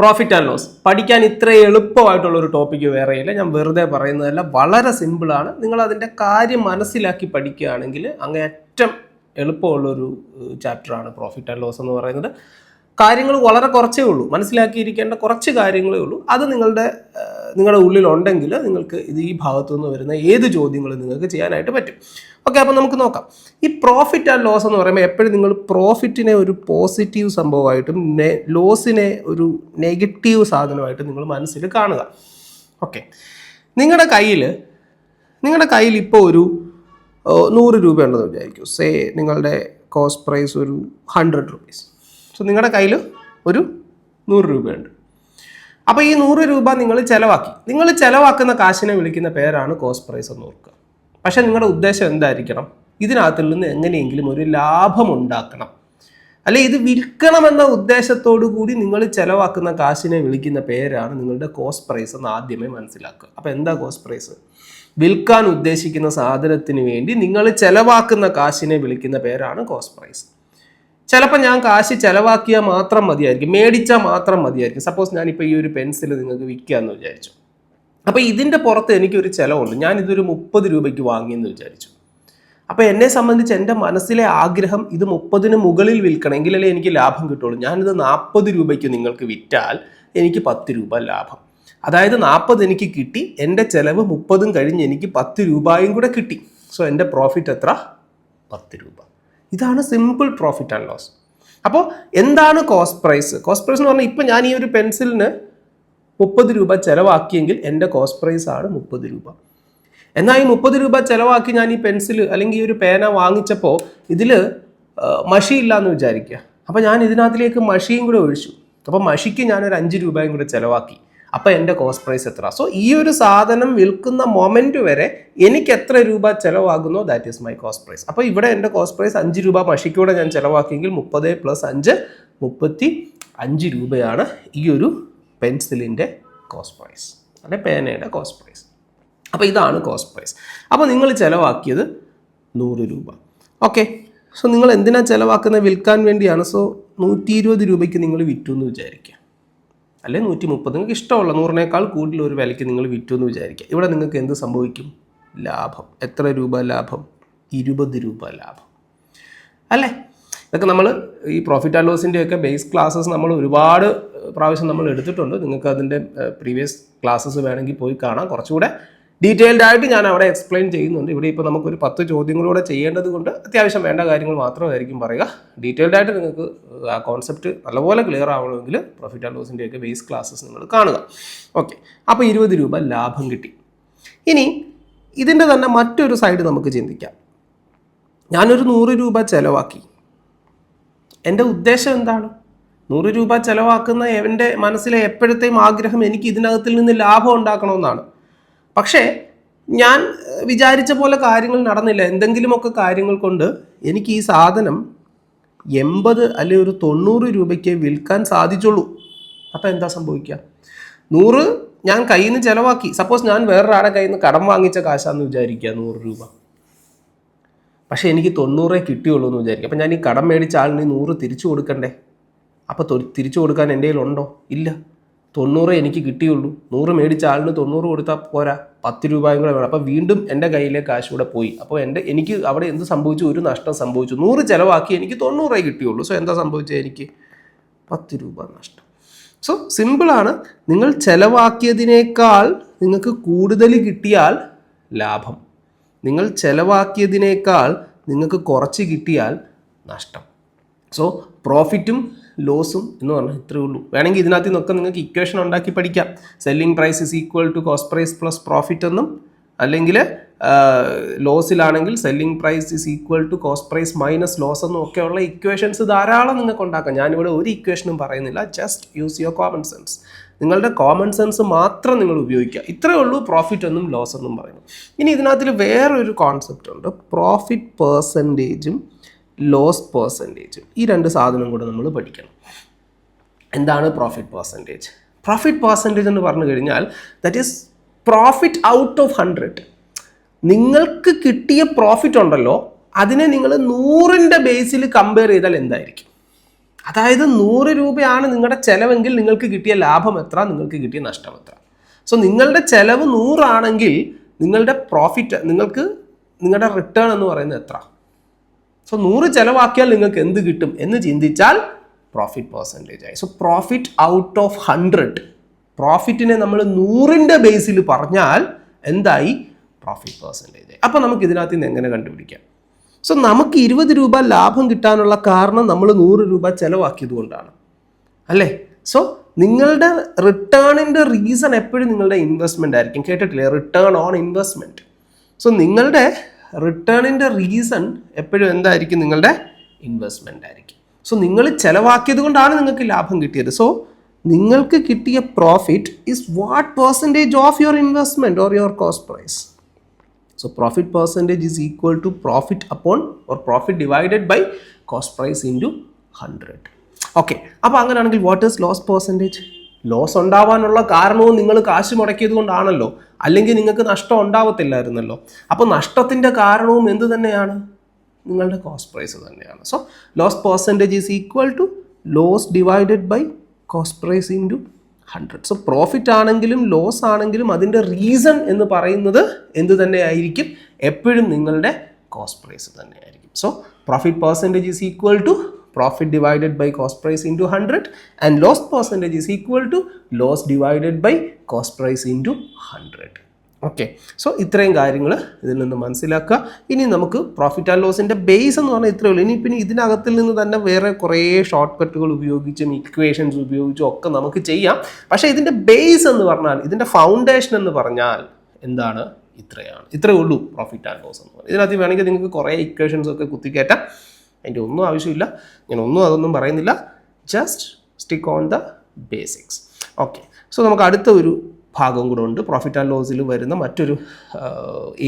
Profit and loss പഠിക്കാൻ ഇത്ര എളുപ്പമായിട്ടുള്ളൊരു topic വേറെയില്ല. ഞാൻ വെറുതെ പറയുന്നതല്ല, വളരെ സിമ്പിളാണ്. നിങ്ങൾ അതിൻ്റെ കാര്യം മനസ്സിലാക്കി പഠിക്കുകയാണെങ്കിൽ അങ്ങേയറ്റം എളുപ്പമുള്ളൊരു ചാപ്റ്ററാണ് പ്രോഫിറ്റ് ആൻഡ് ലോസ് എന്ന് പറയുന്നത്. കാര്യങ്ങൾ വളരെ കുറച്ചേ ഉള്ളൂ, മനസ്സിലാക്കിയിരിക്കേണ്ട കുറച്ച് കാര്യങ്ങളേ ഉള്ളൂ. അത് നിങ്ങളുടെ ഉള്ളിലുണ്ടെങ്കിൽ നിങ്ങൾക്ക് ഈ ഭാഗത്തു നിന്ന് വരുന്ന ഏത് ചോദ്യങ്ങളും നിങ്ങൾക്ക് ചെയ്യാനായിട്ട് പറ്റും. ഓക്കെ, അപ്പോൾ നമുക്ക് നോക്കാം. ഈ പ്രോഫിറ്റ് ആൻഡ് ലോസ് എന്ന് പറയുമ്പോൾ എപ്പോഴും നിങ്ങൾ പ്രോഫിറ്റിനെ ഒരു പോസിറ്റീവ് സംഭവമായിട്ടും ലോസിനെ ഒരു നെഗറ്റീവ് സാധനമായിട്ടും നിങ്ങൾ മനസ്സിൽ കാണുക. ഓക്കെ, നിങ്ങളുടെ കയ്യിൽ ഇപ്പോൾ ഒരു 100 രൂപ ഉണ്ടെന്ന് വിചാരിക്കും. സേ നിങ്ങളുടെ കോസ്റ്റ് പ്രൈസ് ഒരു 100 rupees. സോ നിങ്ങളുടെ കയ്യിൽ ഒരു 100 രൂപയുണ്ട്. അപ്പോൾ ഈ 100 രൂപ നിങ്ങൾ ചിലവാക്കുന്ന കാശിനെ വിളിക്കുന്ന പേരാണ് കോസ്റ്റ് പ്രൈസ് എന്ന് ഓർക്കുക. പക്ഷേ നിങ്ങളുടെ ഉദ്ദേശം എന്തായിരിക്കണം? ഇതിനകത്തിൽ നിന്ന് എങ്ങനെയെങ്കിലും ഒരു ലാഭം ഉണ്ടാക്കണം, അല്ലെ ഇത് വിൽക്കണമെന്ന ഉദ്ദേശത്തോടു കൂടി നിങ്ങൾ ചിലവാക്കുന്ന കാശിനെ വിളിക്കുന്ന പേരാണ് നിങ്ങളുടെ കോസ്റ്റ് പ്രൈസ് എന്ന് ആദ്യമേ മനസ്സിലാക്കുക. അപ്പോൾ എന്താ കോസ്റ്റ് പ്രൈസ്? വിൽക്കാൻ ഉദ്ദേശിക്കുന്ന സാധനത്തിന് വേണ്ടി നിങ്ങൾ ചിലവാക്കുന്ന കാശിനെ വിളിക്കുന്ന പേരാണ് കോസ്റ്റ് പ്രൈസ്. ചിലപ്പോൾ ഞാൻ കാശ് ചിലവാക്കിയാൽ മാത്രം മതിയായിരിക്കും, മേടിച്ചാൽ മാത്രം മതിയായിരിക്കും. സപ്പോസ് ഞാനിപ്പോൾ ഈ ഒരു പെൻസിൽ നിങ്ങൾക്ക് വിൽക്കാമെന്ന് വിചാരിച്ചു. അപ്പോൾ ഇതിൻ്റെ പുറത്ത് എനിക്കൊരു ചിലവുണ്ട്. ഞാനിതൊരു 30 രൂപയ്ക്ക് വാങ്ങിയെന്ന് വിചാരിച്ചു. അപ്പോൾ എന്നെ സംബന്ധിച്ച് എൻ്റെ മനസ്സിലെ ആഗ്രഹം ഇത് 30-ന് മുകളിൽ വിൽക്കണമെങ്കിലല്ലേ എനിക്ക് ലാഭം കിട്ടുള്ളൂ. ഞാനിത് 40 രൂപയ്ക്ക് നിങ്ങൾക്ക് വിറ്റാൽ എനിക്ക് 10 രൂപ ലാഭം. അതായത് 40 എനിക്ക് കിട്ടി, എൻ്റെ ചിലവ് 30 കഴിഞ്ഞ് എനിക്ക് 10 രൂപയും കൂടെ കിട്ടി. സോ എൻ്റെ പ്രോഫിറ്റ് എത്ര? 10 രൂപ. ഇതാണ് സിമ്പിൾ പ്രോഫിറ്റ് ആൻഡ് ലോസ്. അപ്പോൾ എന്താണ് കോസ്റ്റ് പ്രൈസ്? കോസ്റ്റ് പ്രൈസ് എന്ന് പറഞ്ഞാൽ ഇപ്പോൾ ഞാൻ ഈ ഒരു പെൻസിലിന് 30 രൂപ ചിലവാക്കിയെങ്കിൽ എൻ്റെ കോസ്റ്റ് പ്രൈസ് ആണ് 30 രൂപ. എന്നാൽ ഈ 30 രൂപ ചിലവാക്കി ഞാൻ ഈ പെൻസിൽ അല്ലെങ്കിൽ ഈ ഒരു പേന വാങ്ങിച്ചപ്പോൾ ഇതിൽ മഷി ഇല്ല എന്ന് വിചാരിക്കുക. അപ്പോൾ ഞാൻ ഇതിനകത്തിലേക്ക് മഷിയും കൂടെ ഒഴിച്ചു. അപ്പോൾ മഷിക്ക് ഞാനൊരു 5 രൂപയും കൂടെ ചിലവാക്കി. അപ്പോൾ എൻ്റെ കോസ്റ്റ് പ്രൈസ് എത്ര? സോ ഈ ഒരു സാധനം വിൽക്കുന്ന മൊമെൻറ്റ് വരെ എനിക്ക് എത്ര രൂപ ചിലവാകുന്നോ that is my cost price. അപ്പോൾ ഇവിടെ എൻ്റെ കോസ്റ്റ് പ്രൈസ് 5 രൂപ മഷിക്കൂടെ ഞാൻ ചിലവാക്കിയെങ്കിൽ 30 + 5 35 രൂപയാണ് ഈ ഒരു പെൻസിലിൻ്റെ കോസ്റ്റ് പ്രൈസ്, അല്ലെ പേനയുടെ കോസ്റ്റ് പ്രൈസ്. അപ്പോൾ ഇതാണ് കോസ്റ്റ് പ്രൈസ്. അപ്പോൾ നിങ്ങൾ ചിലവാക്കിയത് 100 രൂപ. ഓക്കെ, സോ നിങ്ങൾ എന്തിനാണ് ചിലവാക്കുന്നത്? വിൽക്കാൻ വേണ്ടിയാണ്. സോ 120 രൂപയ്ക്ക് നിങ്ങൾ വിറ്റു എന്ന് വിചാരിക്കുക, അല്ലെ 130, നിങ്ങൾക്ക് ഇഷ്ടമുള്ള 100-നേക്കാൾ കൂടുതൽ ഒരു വിലയ്ക്ക് നിങ്ങൾ വിറ്റു എന്ന് വിചാരിക്കുക. ഇവിടെ നിങ്ങൾക്ക് എന്ത് സംഭവിക്കും? ലാഭം. എത്ര രൂപ ലാഭം? 20 രൂപ ലാഭം, അല്ലേ? ഇതൊക്കെ നമ്മൾ ഈ പ്രോഫിറ്റ് ആൻഡ് ലോസിൻ്റെയൊക്കെ ബേസ് ക്ലാസ്സസ് നമ്മൾ ഒരുപാട് പ്രാവശ്യം നമ്മൾ എടുത്തിട്ടുണ്ട്. നിങ്ങൾക്ക് അതിൻ്റെ പ്രീവിയസ് ക്ലാസ്സസ് വേണമെങ്കിൽ പോയി കാണാം. കുറച്ചുകൂടെ ഡീറ്റെയിൽഡ് ആയിട്ട് ഞാൻ അവിടെ എക്സ്പ്ലെയിൻ ചെയ്യുന്നുണ്ട്. ഇവിടെ ഇപ്പോൾ നമുക്കൊരു 10 ചോദ്യങ്ങളൂടെ ചെയ്യേണ്ടത് കൊണ്ട് അത്യാവശ്യം വേണ്ട കാര്യങ്ങൾ മാത്രമായിരിക്കും പറയുക. ഡീറ്റെയിൽഡ് ആയിട്ട് നിങ്ങൾക്ക് ആ കോൺസെപ്റ്റ് നല്ലപോലെ ക്ലിയർ ആവണമെങ്കിൽ പ്രോഫിറ്റ് ആൻഡ് ലോസിൻ്റെയൊക്കെ ബേസ് ക്ലാസ്സസ് നിങ്ങൾ കാണുക. ഓക്കെ, അപ്പോൾ 20 രൂപ ലാഭം കിട്ടി. ഇനി ഇതിൻ്റെ തന്നെ മറ്റൊരു സൈഡ് നമുക്ക് ചിന്തിക്കാം. ഞാനൊരു 100 രൂപ ചിലവാക്കി. എൻ്റെ ഉദ്ദേശം എന്താണ്? 100 രൂപ ചിലവാക്കുന്ന എൻ്റെ മനസ്സിലെ എപ്പോഴത്തെയും ആഗ്രഹം എനിക്ക് ഇതിനകത്തിൽ നിന്ന് ലാഭം ഉണ്ടാക്കണമെന്നാണ്. പക്ഷേ ഞാൻ വിചാരിച്ച പോലെ കാര്യങ്ങൾ നടന്നില്ല. എന്തെങ്കിലുമൊക്കെ കാര്യങ്ങൾ കൊണ്ട് എനിക്ക് ഈ സാധനം 80 അല്ലെങ്കിൽ ഒരു 90 രൂപയ്ക്ക് വിൽക്കാൻ സാധിച്ചുള്ളൂ. അപ്പോൾ എന്താ സംഭവിക്കുക? 100 ഞാൻ കയ്യിൽ നിന്ന് ചിലവാക്കി. സപ്പോസ് ഞാൻ വേറൊരാളുടെ കയ്യിൽ നിന്ന് കടം വാങ്ങിച്ച കാശാന്ന് വിചാരിക്കുക 100 രൂപ. പക്ഷേ എനിക്ക് 90 കിട്ടിയുള്ളൂ എന്ന് വിചാരിക്കുക. അപ്പം ഞാൻ ഈ കടം മേടിച്ച ആളിന് 100 തിരിച്ചു കൊടുക്കണ്ടേ? അപ്പോൾ തിരിച്ചു കൊടുക്കാൻ എൻ്റെ കയ്യിലുണ്ടോ? ഇല്ല. 90 എനിക്ക് കിട്ടിയുള്ളൂ. 100 മേടിച്ച ആളിന് 90 കൊടുത്താൽ പോരാ, 10 രൂപയും കൂടെ വേണം. അപ്പോൾ വീണ്ടും എൻ്റെ കയ്യിലെ കാശ് കൂടെ പോയി. അപ്പോൾ എനിക്ക് അവിടെ എന്ത് സംഭവിച്ചു? ഒരു നഷ്ടം സംഭവിച്ചു. 100 ചിലവാക്കി എനിക്ക് 90 കിട്ടിയുള്ളൂ. സോ എന്താ സംഭവിച്ചത്? എനിക്ക് 10 രൂപ നഷ്ടം. സോ സിമ്പിളാണ്. നിങ്ങൾ ചിലവാക്കിയതിനേക്കാൾ നിങ്ങൾക്ക് കൂടുതൽ കിട്ടിയാൽ ലാഭം. നിങ്ങൾ ചിലവാക്കിയതിനേക്കാൾ നിങ്ങൾക്ക് കുറച്ച് കിട്ടിയാൽ നഷ്ടം. സോ പ്രോഫിറ്റും ലോസും എന്ന് പറഞ്ഞാൽ ഇത്രയേ ഉള്ളൂ. വേണമെങ്കിൽ ഇതിനകത്ത് നിന്നൊക്കെ നിങ്ങൾക്ക് ഇക്വേഷൻ ഉണ്ടാക്കി പഠിക്കാം. Selling price is equal to cost price plus profit എന്നും, അല്ലെങ്കിൽ ലോസിലാണെങ്കിൽ selling price is equal to cost price minus loss എന്നും ഒക്കെയുള്ള ഇക്വേഷൻസ് ധാരാളം നിങ്ങൾക്ക് ഉണ്ടാക്കാം. ഞാനിവിടെ ഒരു ഇക്വേഷനും പറയുന്നില്ല. Just use your common sense. നിങ്ങളുടെ കോമൺ സെൻസ് മാത്രം നിങ്ങൾ ഉപയോഗിക്കുക. ഇത്രയേ ഉള്ളൂ പ്രോഫിറ്റ് എന്നും ലോസ് എന്നും പറയുന്നത്. ഇനി ഇതിനകത്തിൽ വേറൊരു കോൺസെപ്റ്റ് ഉണ്ട്. പ്രോഫിറ്റ് പെർസെൻറ്റേജും ലോസ് പെർസെൻറ്റേജും. ഈ രണ്ട് സാധനം കൂടെ നമ്മൾ പഠിക്കണം. എന്താണ് പ്രോഫിറ്റ് പെർസെൻറ്റേജ്? പ്രോഫിറ്റ് പെർസെൻറ്റേജ് എന്ന് പറഞ്ഞു കഴിഞ്ഞാൽ that is profit out of 100. നിങ്ങൾക്ക് കിട്ടിയ പ്രോഫിറ്റ് ഉണ്ടല്ലോ, അതിനെ നിങ്ങൾ 100ൻ്റെ ബേസിൽ കമ്പയർ ചെയ്താൽ എന്തായിരിക്കും? അതായത് 100 രൂപയാണ് നിങ്ങളുടെ ചെലവെങ്കിൽ നിങ്ങൾക്ക് കിട്ടിയ ലാഭം എത്ര, നിങ്ങൾക്ക് കിട്ടിയ നഷ്ടം എത്ര. സോ നിങ്ങളുടെ ചെലവ് 100 ആണെങ്കിൽ നിങ്ങളുടെ പ്രോഫിറ്റ്, നിങ്ങളുടെ റിട്ടേൺ എന്ന് പറയുന്നത് എത്ര? സോ 100 ചെലവാക്കിയാൽ നിങ്ങൾക്ക് എന്ത് കിട്ടും എന്ന് ചിന്തിച്ചാൽ പ്രോഫിറ്റ് പെർസെൻറ്റേജ് ആയി. സോ പ്രോഫിറ്റ് ഔട്ട് ഓഫ് 100, പ്രോഫിറ്റിനെ നമ്മൾ 100ന്റെ ബേസിൽ പറഞ്ഞാൽ എന്തായി? പ്രോഫിറ്റ് പെർസെൻറ്റേജ് ആയി. അപ്പോൾ നമുക്ക് ഇതിനകത്ത് നിന്ന് എങ്ങനെ കണ്ടുപിടിക്കാം? സോ നമുക്ക് 20 രൂപ ലാഭം കിട്ടാനുള്ള കാരണം നമ്മൾ 100 രൂപ ചെലവാക്കിയത് കൊണ്ടാണ് അല്ലേ? സോ നിങ്ങളുടെ റിട്ടേണിൻ്റെ റീസൺ എപ്പോഴും നിങ്ങളുടെ ഇൻവെസ്റ്റ്മെൻ്റ് ആയിരിക്കും. കേട്ടിട്ടില്ലേ? Return on investment. സോ നിങ്ങളുടെ റിട്ടേണിൻ്റെ റീസൺ എപ്പോഴും എന്തായിരിക്കും? നിങ്ങളുടെ ഇൻവെസ്റ്റ്മെൻ്റ് ആയിരിക്കും. സോ നിങ്ങൾ ചെലവാക്കിയത് കൊണ്ടാണ് നിങ്ങൾക്ക് ലാഭം കിട്ടിയത്. സോ നിങ്ങൾക്ക് കിട്ടിയ profit is what percentage of your investment or your cost price. So profit percentage is equal to profit upon or profit divided by cost price into 100. Okay, അപ്പോൾ അങ്ങനെയാണെങ്കിൽ what is loss percentage? Loss ഉണ്ടാവാനുള്ള കാരണവും നിങ്ങൾ കാശ് മുടക്കിയത് കൊണ്ടാണല്ലോ, അല്ലെങ്കിൽ നിങ്ങൾക്ക് നഷ്ടം ഉണ്ടാവത്തില്ലായിരുന്നല്ലോ. അപ്പോൾ നഷ്ടത്തിൻ്റെ കാരണവും എന്ത് തന്നെയാണ്? നിങ്ങളുടെ കോസ്റ്റ് പ്രൈസ് തന്നെയാണ്. So loss percentage is equal to loss divided by cost price into 100. So profit ആണെങ്കിലും ലോസ് ആണെങ്കിലും അതിൻ്റെ റീസൺ എന്ന് പറയുന്നത് എന്ത് തന്നെ ആയിരിക്കും? എപ്പോഴും നിങ്ങളുടെ കോസ്റ്റ് പ്രൈസ് തന്നെ ആയിരിക്കും. So profit percentage is equal to profit divided by cost price into 100 and loss percentage is equal to loss divided by cost price into 100. Okay, so ഇത്രയും കാര്യങ്ങൾ ഇതിൽ നിന്ന് മനസ്സിലാക്കുക. ഇനി നമുക്ക് പ്രോഫിറ്റ് ആൻഡ് ലോസിൻ്റെ ബേസ് എന്ന് പറഞ്ഞാൽ ഇത്രയേ ഉള്ളൂ. ഇനി പിന്നെ ഇതിനകത്തിൽ നിന്ന് തന്നെ വേറെ കുറേ ഷോർട്ട് കട്ടുകൾ ഉപയോഗിച്ചും ഇക്വേഷൻസ് ഉപയോഗിച്ചും ഒക്കെ നമുക്ക് ചെയ്യാം. പക്ഷേ ഇതിൻ്റെ ബേസ് എന്ന് പറഞ്ഞാൽ, ഇതിൻ്റെ ഫൗണ്ടേഷൻ എന്ന് പറഞ്ഞാൽ എന്താണ്? ഇത്രയേ ഉള്ളൂ പ്രോഫിറ്റ് ആൻഡ് ലോസ് എന്ന് പറഞ്ഞാൽ. ഇതിനകത്ത് വേണമെങ്കിൽ നിങ്ങൾക്ക് കുറേ ഇക്വേഷൻസ് ഒക്കെ കുത്തിക്കയറ്റാം. അതിൻ്റെ ഒന്നും ആവശ്യമില്ല, അതൊന്നും പറയുന്നില്ല. Just stick on the basics. Okay, so നമുക്ക് അടുത്ത ഒരു ഭാഗം കൂടെ ഉണ്ട്. പ്രോഫിറ്റ് ആൻഡ് ലോസിൽ വരുന്ന മറ്റൊരു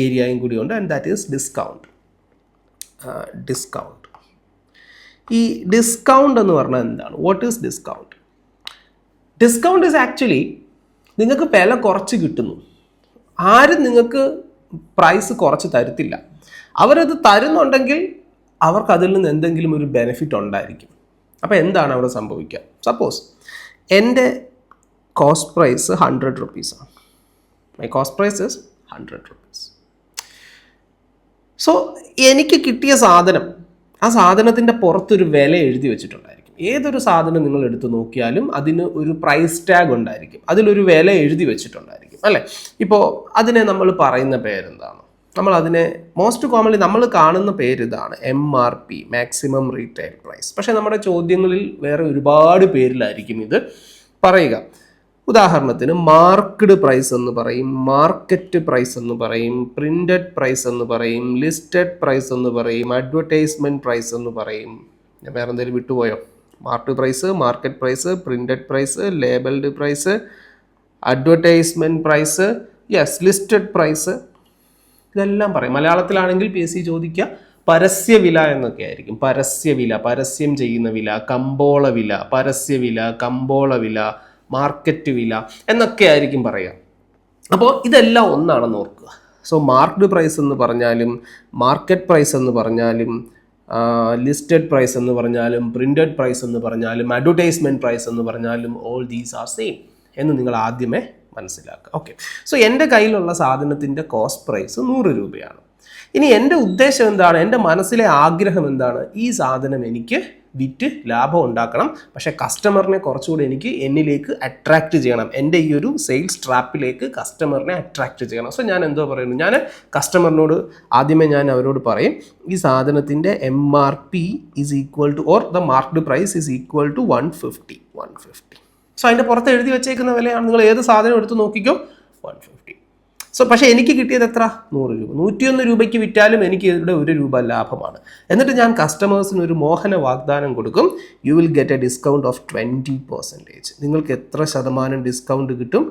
ഏരിയയും കൂടി ഉണ്ട്, ആൻഡ് ദാറ്റ് ഈസ് ഡിസ്കൗണ്ട്. ഈ ഡിസ്കൗണ്ട് എന്ന് പറഞ്ഞാൽ എന്താണ്? What is discount? Discount is actually നിങ്ങൾക്ക് വില കുറച്ച് കിട്ടുന്നു. ആരും നിങ്ങൾക്ക് പ്രൈസ് കുറച്ച് തരത്തില്ല. അവരത് തരുന്നുണ്ടെങ്കിൽ അവർക്ക് അതിൽ നിന്ന് എന്തെങ്കിലും ഒരു ബെനിഫിറ്റ് ഉണ്ടായിരിക്കും. അപ്പോൾ എന്താണ് അവിടെ സംഭവിക്കുക? സപ്പോസ് എൻ്റെ cost price 100 rupees. My cost price is 100 rupees. So എനിക്ക് കിട്ടിയ സാധനം, ആ സാധനത്തിൻ്റെ പുറത്തൊരു വില എഴുതി വെച്ചിട്ടുണ്ടായിരിക്കും. ഏതൊരു സാധനം നിങ്ങൾ എടുത്ത് നോക്കിയാലും അതിന് ഒരു പ്രൈസ് ടാഗ് ഉണ്ടായിരിക്കും, അതിലൊരു വില എഴുതി വെച്ചിട്ടുണ്ടായിരിക്കും അല്ലേ? ഇപ്പോൾ അതിനെ നമ്മൾ പറയുന്ന പേരെന്താണ്? നമ്മൾ അതിനെ മോസ്റ്റ് കോമൺലി നമ്മൾ കാണുന്ന പേര് ഇതാണ്, MRP, മാക്സിമം റീറ്റെയിൽ പ്രൈസ്. പക്ഷേ നമ്മുടെ ചോദ്യങ്ങളിൽ വേറെ ഒരുപാട് പേരിലായിരിക്കും ഇത് പറയുക. ഉദാഹരണത്തിന് മാർക്ക്ഡ് പ്രൈസ് എന്ന് പറയും, മാർക്കറ്റ് പ്രൈസ് എന്ന് പറയും, പ്രിന്റഡ് പ്രൈസ് എന്ന് പറയും, ലിസ്റ്റഡ് പ്രൈസ് എന്ന് പറയും, അഡ്വർടൈസ്മെൻറ്റ് പ്രൈസ് എന്ന് പറയും. ഞാൻ വേറെ എന്തെങ്കിലും വിട്ടുപോയോ? Marked price, market price, printed price, labelled price, advertisement price, yes, listed price, ഇതെല്ലാം പറയും. മലയാളത്തിലാണെങ്കിൽ PSC ചോദിക്കുക പരസ്യവില എന്നൊക്കെ ആയിരിക്കും. പരസ്യവില, പരസ്യം ചെയ്യുന്ന വില, കമ്പോള വില, പരസ്യവില, കമ്പോള വില, മാർക്കറ്റ് വില എന്നൊക്കെ ആയിരിക്കും പറയുക. അപ്പോൾ ഇതെല്ലാം ഒന്നാണെന്ന് ഓർക്കുക. സോ മാർക്ക്ഡ് പ്രൈസ് എന്ന് പറഞ്ഞാലും, മാർക്കറ്റ് പ്രൈസ് എന്ന് പറഞ്ഞാലും, ലിസ്റ്റഡ് പ്രൈസ് എന്ന് പറഞ്ഞാലും, പ്രിന്റഡ് പ്രൈസ് എന്ന് പറഞ്ഞാലും, അഡ്വർടൈസ്മെൻറ്റ് പ്രൈസ് എന്ന് പറഞ്ഞാലും, ഓൾ ദീസ് ആർ സെയിം എന്ന് നിങ്ങൾ ആദ്യമേ മനസ്സിലാക്കുക. ഓക്കെ, സോ എൻ്റെ കയ്യിലുള്ള സാധനത്തിൻ്റെ കോസ്റ്റ് പ്രൈസ് 100 രൂപയാണ്. ഇനി എൻ്റെ ഉദ്ദേശം എന്താണ്? എൻ്റെ മനസ്സിലെ ആഗ്രഹം എന്താണ്? ഈ സാധനം എനിക്ക് വിറ്റ് ലാഭം ഉണ്ടാക്കണം, പക്ഷേ കസ്റ്റമറിനെ കുറച്ചുകൂടി എനിക്ക് എന്നിലേക്ക് അട്രാക്റ്റ് ചെയ്യണം. എൻ്റെ ഈ ഒരു സെയിൽസ് ട്രാപ്പിലേക്ക് കസ്റ്റമറിനെ അട്രാക്റ്റ് ചെയ്യണം. സോ ഞാൻ എന്തോ പറയുന്നു, ഞാൻ കസ്റ്റമറിനോട് ആദ്യമേ ഞാൻ അവരോട് പറയും, ഈ സാധനത്തിൻ്റെ MRP is equal to or the marked price is equal to 150. So അതിൻ്റെ പുറത്ത് എഴുതി വെച്ചേക്കുന്ന വിലയാണ്. നിങ്ങൾ ഏത് സാധനം എടുത്ത് നോക്കിക്കോ, 150. സോ പക്ഷേ എനിക്ക് കിട്ടിയത് എത്ര? 100 രൂപ. 101 രൂപയ്ക്ക് വിറ്റാലും എനിക്ക് ഇവിടെ 1 രൂപ ലാഭമാണ്. എന്നിട്ട് ഞാൻ കസ്റ്റമേഴ്സിന് ഒരു മോഹന വാഗ്ദാനം കൊടുക്കും, you will get A discount of 20%. നിങ്ങൾക്ക് എത്ര ശതമാനം ഡിസ്കൗണ്ട് കിട്ടും?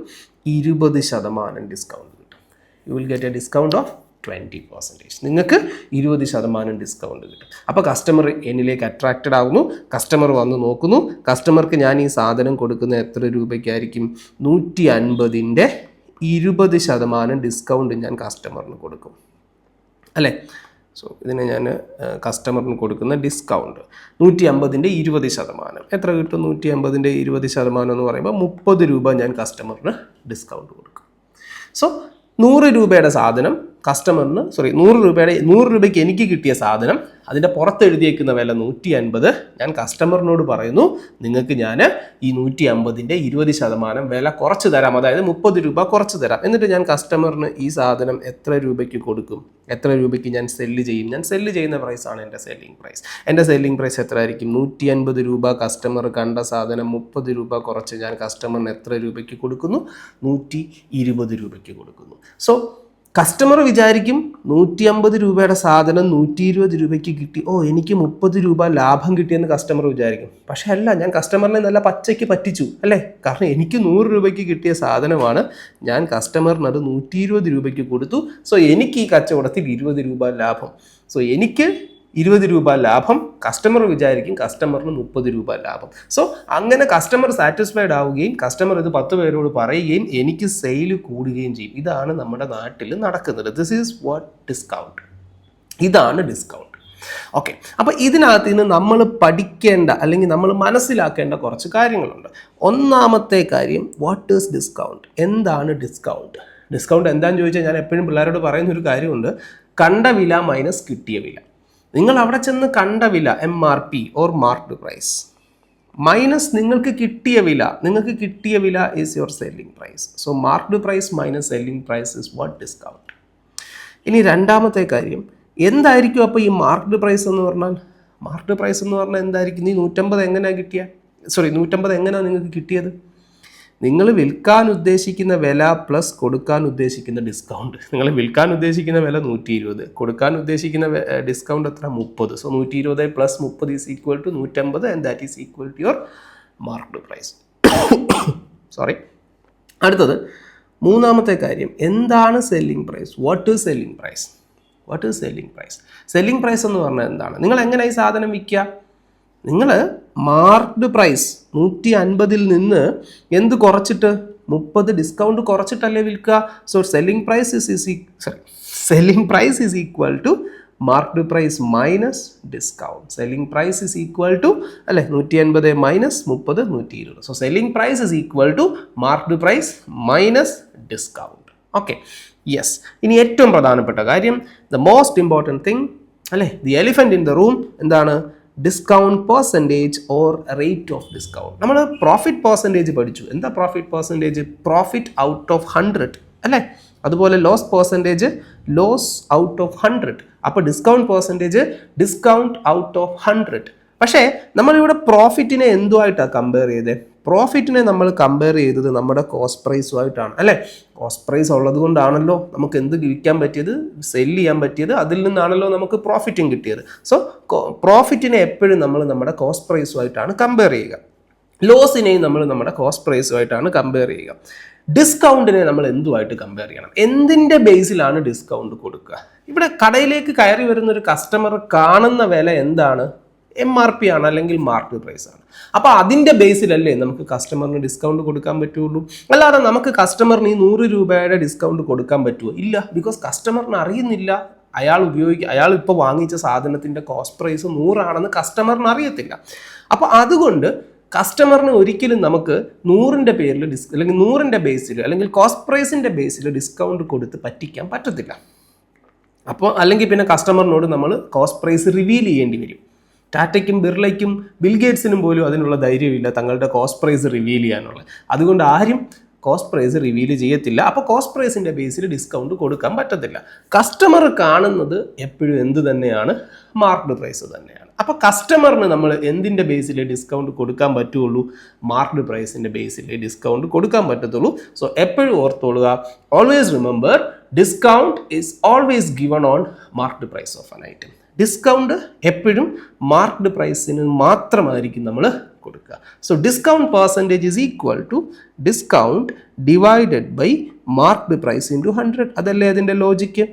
20% ഡിസ്കൗണ്ട് കിട്ടും. You will get A discount of 20%. നിങ്ങൾക്ക് 20% ഡിസ്കൗണ്ട് കിട്ടും. അപ്പോൾ കസ്റ്റമർ എന്നിലേക്ക് അട്രാക്റ്റഡ് ആകുന്നു, കസ്റ്റമർ വന്ന് നോക്കുന്നു. കസ്റ്റമർക്ക് ഞാൻ ഈ സാധനം കൊടുക്കുന്ന എത്ര രൂപയ്ക്കായിരിക്കും? 150ൻ്റെ 20% ഡിസ്കൗണ്ട് ഞാൻ കസ്റ്റമറിന് കൊടുക്കും അല്ലേ? സോ ഇതിന് ഞാൻ കസ്റ്റമറിന് കൊടുക്കുന്ന ഡിസ്കൗണ്ട് 150ൻ്റെ 20%. എത്ര കിട്ടും? 150ൻ്റെ 20% എന്ന് പറയുമ്പോൾ 30 രൂപ ഞാൻ കസ്റ്റമറിന് ഡിസ്കൗണ്ട് കൊടുക്കും. സോ 100 രൂപയുടെ സാധനം കസ്റ്റമറിന് 100 രൂപയ്ക്ക് എനിക്ക് കിട്ടിയ സാധനം അതിൻ്റെ പുറത്ത് എഴുതിയേക്കുന്ന വില 150. ഞാൻ കസ്റ്റമറിനോട് പറയുന്നു നിങ്ങൾക്ക് ഞാൻ ഈ 150ൻ്റെ 20% വില കുറച്ച് തരാം, അതായത് 30 രൂപ കുറച്ച് തരാം. എന്നിട്ട് ഞാൻ കസ്റ്റമറിന് ഈ സാധനം എത്ര രൂപയ്ക്ക് കൊടുക്കും, എത്ര രൂപയ്ക്ക് ഞാൻ സെല്ല് ചെയ്യും? ഞാൻ സെല്ല് ചെയ്യുന്ന പ്രൈസാണ് എൻ്റെ സെല്ലിംഗ് പ്രൈസ്. എൻ്റെ സെല്ലിംഗ് പ്രൈസ് എത്ര ആയിരിക്കും? 150 രൂപ. കസ്റ്റമർ കണ്ട സാധനം 30 രൂപ കുറച്ച് ഞാൻ കസ്റ്റമറിന് എത്ര രൂപയ്ക്ക് കൊടുക്കുന്നു? 120 രൂപയ്ക്ക് കൊടുക്കുന്നു. സോ കസ്റ്റമർ വിചാരിക്കും 150 രൂപയുടെ സാധനം 120 രൂപയ്ക്ക് കിട്ടി, ഓ എനിക്ക് 30 രൂപ ലാഭം കിട്ടിയെന്ന് കസ്റ്റമർ വിചാരിക്കും. പക്ഷെ അല്ല, ഞാൻ കസ്റ്റമറിനെ നല്ല പച്ചയ്ക്ക് പറ്റിച്ചു അല്ലേ? കാരണം എനിക്ക് 100 രൂപയ്ക്ക് കിട്ടിയ സാധനമാണ്, ഞാൻ കസ്റ്റമറിന് അത് 120 രൂപയ്ക്ക് കൊടുത്തു. സോ എനിക്ക് ഈ കച്ചവടത്തിൽ 20 രൂപ ലാഭം. സോ എനിക്ക് 20 രൂപ ലാഭം, കസ്റ്റമർ വിചാരിക്കും കസ്റ്റമറിന് 30 രൂപ ലാഭം. സോ അങ്ങനെ കസ്റ്റമർ സാറ്റിസ്ഫൈഡ് ആവുകയും കസ്റ്റമർ ഇത് 10 പേരോട് പറയുകയും എനിക്ക് സെയിൽ കൂടുകയും ചെയ്യും. ഇതാണ് നമ്മുടെ നാട്ടിൽ നടക്കുന്നത്. This is what discount. ഇതാണ് ഡിസ്കൗണ്ട്. ഓക്കെ, അപ്പോൾ ഇതിനകത്ത് നിന്ന് നമ്മൾ പഠിക്കേണ്ട അല്ലെങ്കിൽ നമ്മൾ മനസ്സിലാക്കേണ്ട കുറച്ച് കാര്യങ്ങളുണ്ട്. ഒന്നാമത്തെ കാര്യം, വാട്ട് ഈസ് ഡിസ്കൗണ്ട്? എന്താണ് ഡിസ്കൗണ്ട്? ഡിസ്കൗണ്ട് എന്താണെന്ന് ചോദിച്ചാൽ ഞാൻ എപ്പോഴും പിള്ളേരോട് പറയുന്നൊരു കാര്യമുണ്ട്, കണ്ട വില മൈനസ് കിട്ടിയ വില. നിങ്ങൾ അവിടെ ചെന്ന് കണ്ട വില MRP ഓർ മാർക്ക്ഡ് പ്രൈസ് മൈനസ് നിങ്ങൾക്ക് കിട്ടിയ വില is your selling price. So marked price minus selling price is what discount. ഇനി രണ്ടാമത്തെ കാര്യം, എന്തായിരിക്കും അപ്പോൾ ഈ മാർക്ക്ഡ് പ്രൈസ് എന്ന് പറഞ്ഞാൽ? മാർക്ക്ഡ് പ്രൈസ് എന്ന് പറഞ്ഞാൽ എന്തായിരിക്കും? നീ 150 എങ്ങനെയാണ് നിങ്ങൾക്ക് കിട്ടിയത്? നിങ്ങൾ വിൽക്കാൻ ഉദ്ദേശിക്കുന്ന വില പ്ലസ് കൊടുക്കാൻ ഉദ്ദേശിക്കുന്ന ഡിസ്കൗണ്ട്. നിങ്ങൾ വിൽക്കാൻ ഉദ്ദേശിക്കുന്ന വില 120, കൊടുക്കാൻ ഉദ്ദേശിക്കുന്ന ഡിസ്കൗണ്ട് എത്ര? 30. So 120 plus 30 is equal to 150 and that is equal to your marked price. അടുത്തത് മൂന്നാമത്തെ കാര്യം, എന്താണ് selling price? What is selling price? Selling price എന്ന് പറഞ്ഞാൽ എന്താണ്? നിങ്ങൾ എങ്ങനെ ഈ സാധനം വിൽക്കുക? നിങ്ങൾ മാർക്ക്ഡ് പ്രൈസ് 150ൽ നിന്ന് എന്ത് കുറച്ചിട്ട് 30 ഡിസ്കൗണ്ട് കുറച്ചിട്ടല്ലേ വിൽക്കുക. So selling price is equal to marked price minus discount. Selling price is equal to അല്ലേ 150 minus 30 120. So selling price is equal to marked price minus discount. Okay, yes. ഇനി ഏറ്റവും പ്രധാനപ്പെട്ട കാര്യം, ദ മോസ്റ്റ് ഇമ്പോർട്ടൻറ്റ് തിങ് അല്ലേ, the elephant in the room, എന്താണ്? Discount percentage or rate of discount. നമ്മൾ profit percentage പഠിച്ചു. എന്താ profit percentage? Profit out of 100 അല്ലേ? അതുപോലെ loss percentage loss out of 100. അപ്പോൾ discount percentage discount out of 100. പക്ഷേ നമ്മളിവിടെ പ്രോഫിറ്റിനെ എന്തുമായിട്ടാണ് കമ്പയർ ചെയ്തത്? പ്രോഫിറ്റിനെ നമ്മൾ കമ്പയർ ചെയ്തത് നമ്മുടെ കോസ്റ്റ് പ്രൈസുമായിട്ടാണ് അല്ലേ? കോസ്റ്റ് പ്രൈസ് ഉള്ളത് കൊണ്ടാണല്ലോ നമുക്ക് എന്ത് വിൽക്കാൻ പറ്റിയത്, സെല്ല് ചെയ്യാൻ പറ്റിയത്. അതിൽ നിന്നാണല്ലോ നമുക്ക് പ്രോഫിറ്റും കിട്ടിയത്. സോ പ്രോഫിറ്റിനെ എപ്പോഴും നമ്മൾ നമ്മുടെ കോസ്റ്റ് പ്രൈസുമായിട്ടാണ് കമ്പയർ ചെയ്യുക. ലോസിനെയും നമ്മൾ നമ്മുടെ കോസ്റ്റ് പ്രൈസുമായിട്ടാണ് കമ്പയർ ചെയ്യുക. ഡിസ്കൗണ്ടിനെ നമ്മൾ എന്തുമായിട്ട് കമ്പയർ ചെയ്യണം? എന്തിൻ്റെ ബേസിലാണ് ഡിസ്കൗണ്ട് കൊടുക്കുക? ഇവിടെ കടയിലേക്ക് കയറി വരുന്ന ഒരു കസ്റ്റമർ കാണുന്ന വില എന്താണ്? MRP ആണ് അല്ലെങ്കിൽ മാർക്ക്ഡ് പ്രൈസ് ആണ്. അപ്പോൾ അതിൻ്റെ ബേസിലല്ലേ നമുക്ക് കസ്റ്റമറിന് ഡിസ്കൗണ്ട് കൊടുക്കാൻ പറ്റുള്ളൂ. അല്ലാതെ നമുക്ക് കസ്റ്റമറിന് ഈ 100 രൂപയുടെ ഡിസ്കൗണ്ട് കൊടുക്കാൻ പറ്റുമോ? ഇല്ല. ബിക്കോസ് കസ്റ്റമറിന് അറിയുന്നില്ല അയാൾ ഇപ്പോൾ വാങ്ങിച്ച സാധനത്തിൻ്റെ കോസ്റ്റ് പ്രൈസ് 100 ആണെന്ന് കസ്റ്റമറിന് അറിയത്തില്ല. അപ്പോൾ അതുകൊണ്ട് കസ്റ്റമറിന് ഒരിക്കലും നമുക്ക് 100ൻ്റെ പേരിൽ അല്ലെങ്കിൽ 100ൻ്റെ ബേസിൽ അല്ലെങ്കിൽ കോസ്റ്റ് പ്രൈസിൻ്റെ ബേസിൽ ഡിസ്കൗണ്ട് കൊടുത്ത് പറ്റിക്കാൻ പറ്റത്തില്ല. അപ്പോൾ അല്ലെങ്കിൽ പിന്നെ കസ്റ്റമറിനോട് നമ്മൾ കോസ്റ്റ് പ്രൈസ് റിവീൽ ചെയ്യേണ്ടി വരും. ടാറ്റയ്ക്കും ബിർളയ്ക്കും ബിൽഗേറ്റ്സിനും പോലും അതിനുള്ള ധൈര്യമില്ല തങ്ങളുടെ കോസ്റ്റ് പ്രൈസ് റിവീൽ ചെയ്യാനുള്ള. അതുകൊണ്ട് ആരും കോസ്റ്റ് പ്രൈസ് റിവീൽ ചെയ്യത്തില്ല. അപ്പോൾ കോസ്റ്റ് പ്രൈസിൻ്റെ ബേസിൽ ഡിസ്കൗണ്ട് കൊടുക്കാൻ പറ്റത്തില്ല. കസ്റ്റമർ കാണുന്നത് എപ്പോഴും എന്ത് തന്നെയാണ്? മാർക്ക്ഡ് പ്രൈസ് തന്നെയാണ്. അപ്പോൾ കസ്റ്റമറിന് നമ്മൾ എന്തിൻ്റെ ബേസിൽ ഡിസ്കൗണ്ട് കൊടുക്കാൻ പറ്റുള്ളൂ? മാർക്ക്ഡ് പ്രൈസിൻ്റെ ബേസിൽ ഡിസ്കൗണ്ട് കൊടുക്കാൻ പറ്റത്തുള്ളൂ. സോ എപ്പോഴും ഓർത്തോളുക, always remember, discount is always given on marked price of an item. Discount എപ്പോഴും മാർക്ക്ഡ് പ്രൈസിന് മാത്രമായിരിക്കും നമ്മൾ കൊടുക്കുക. So discount percentage is equal to discount divided by marked price into 100. അതല്ലേ അതിൻ്റെ ലോജിക്ക്?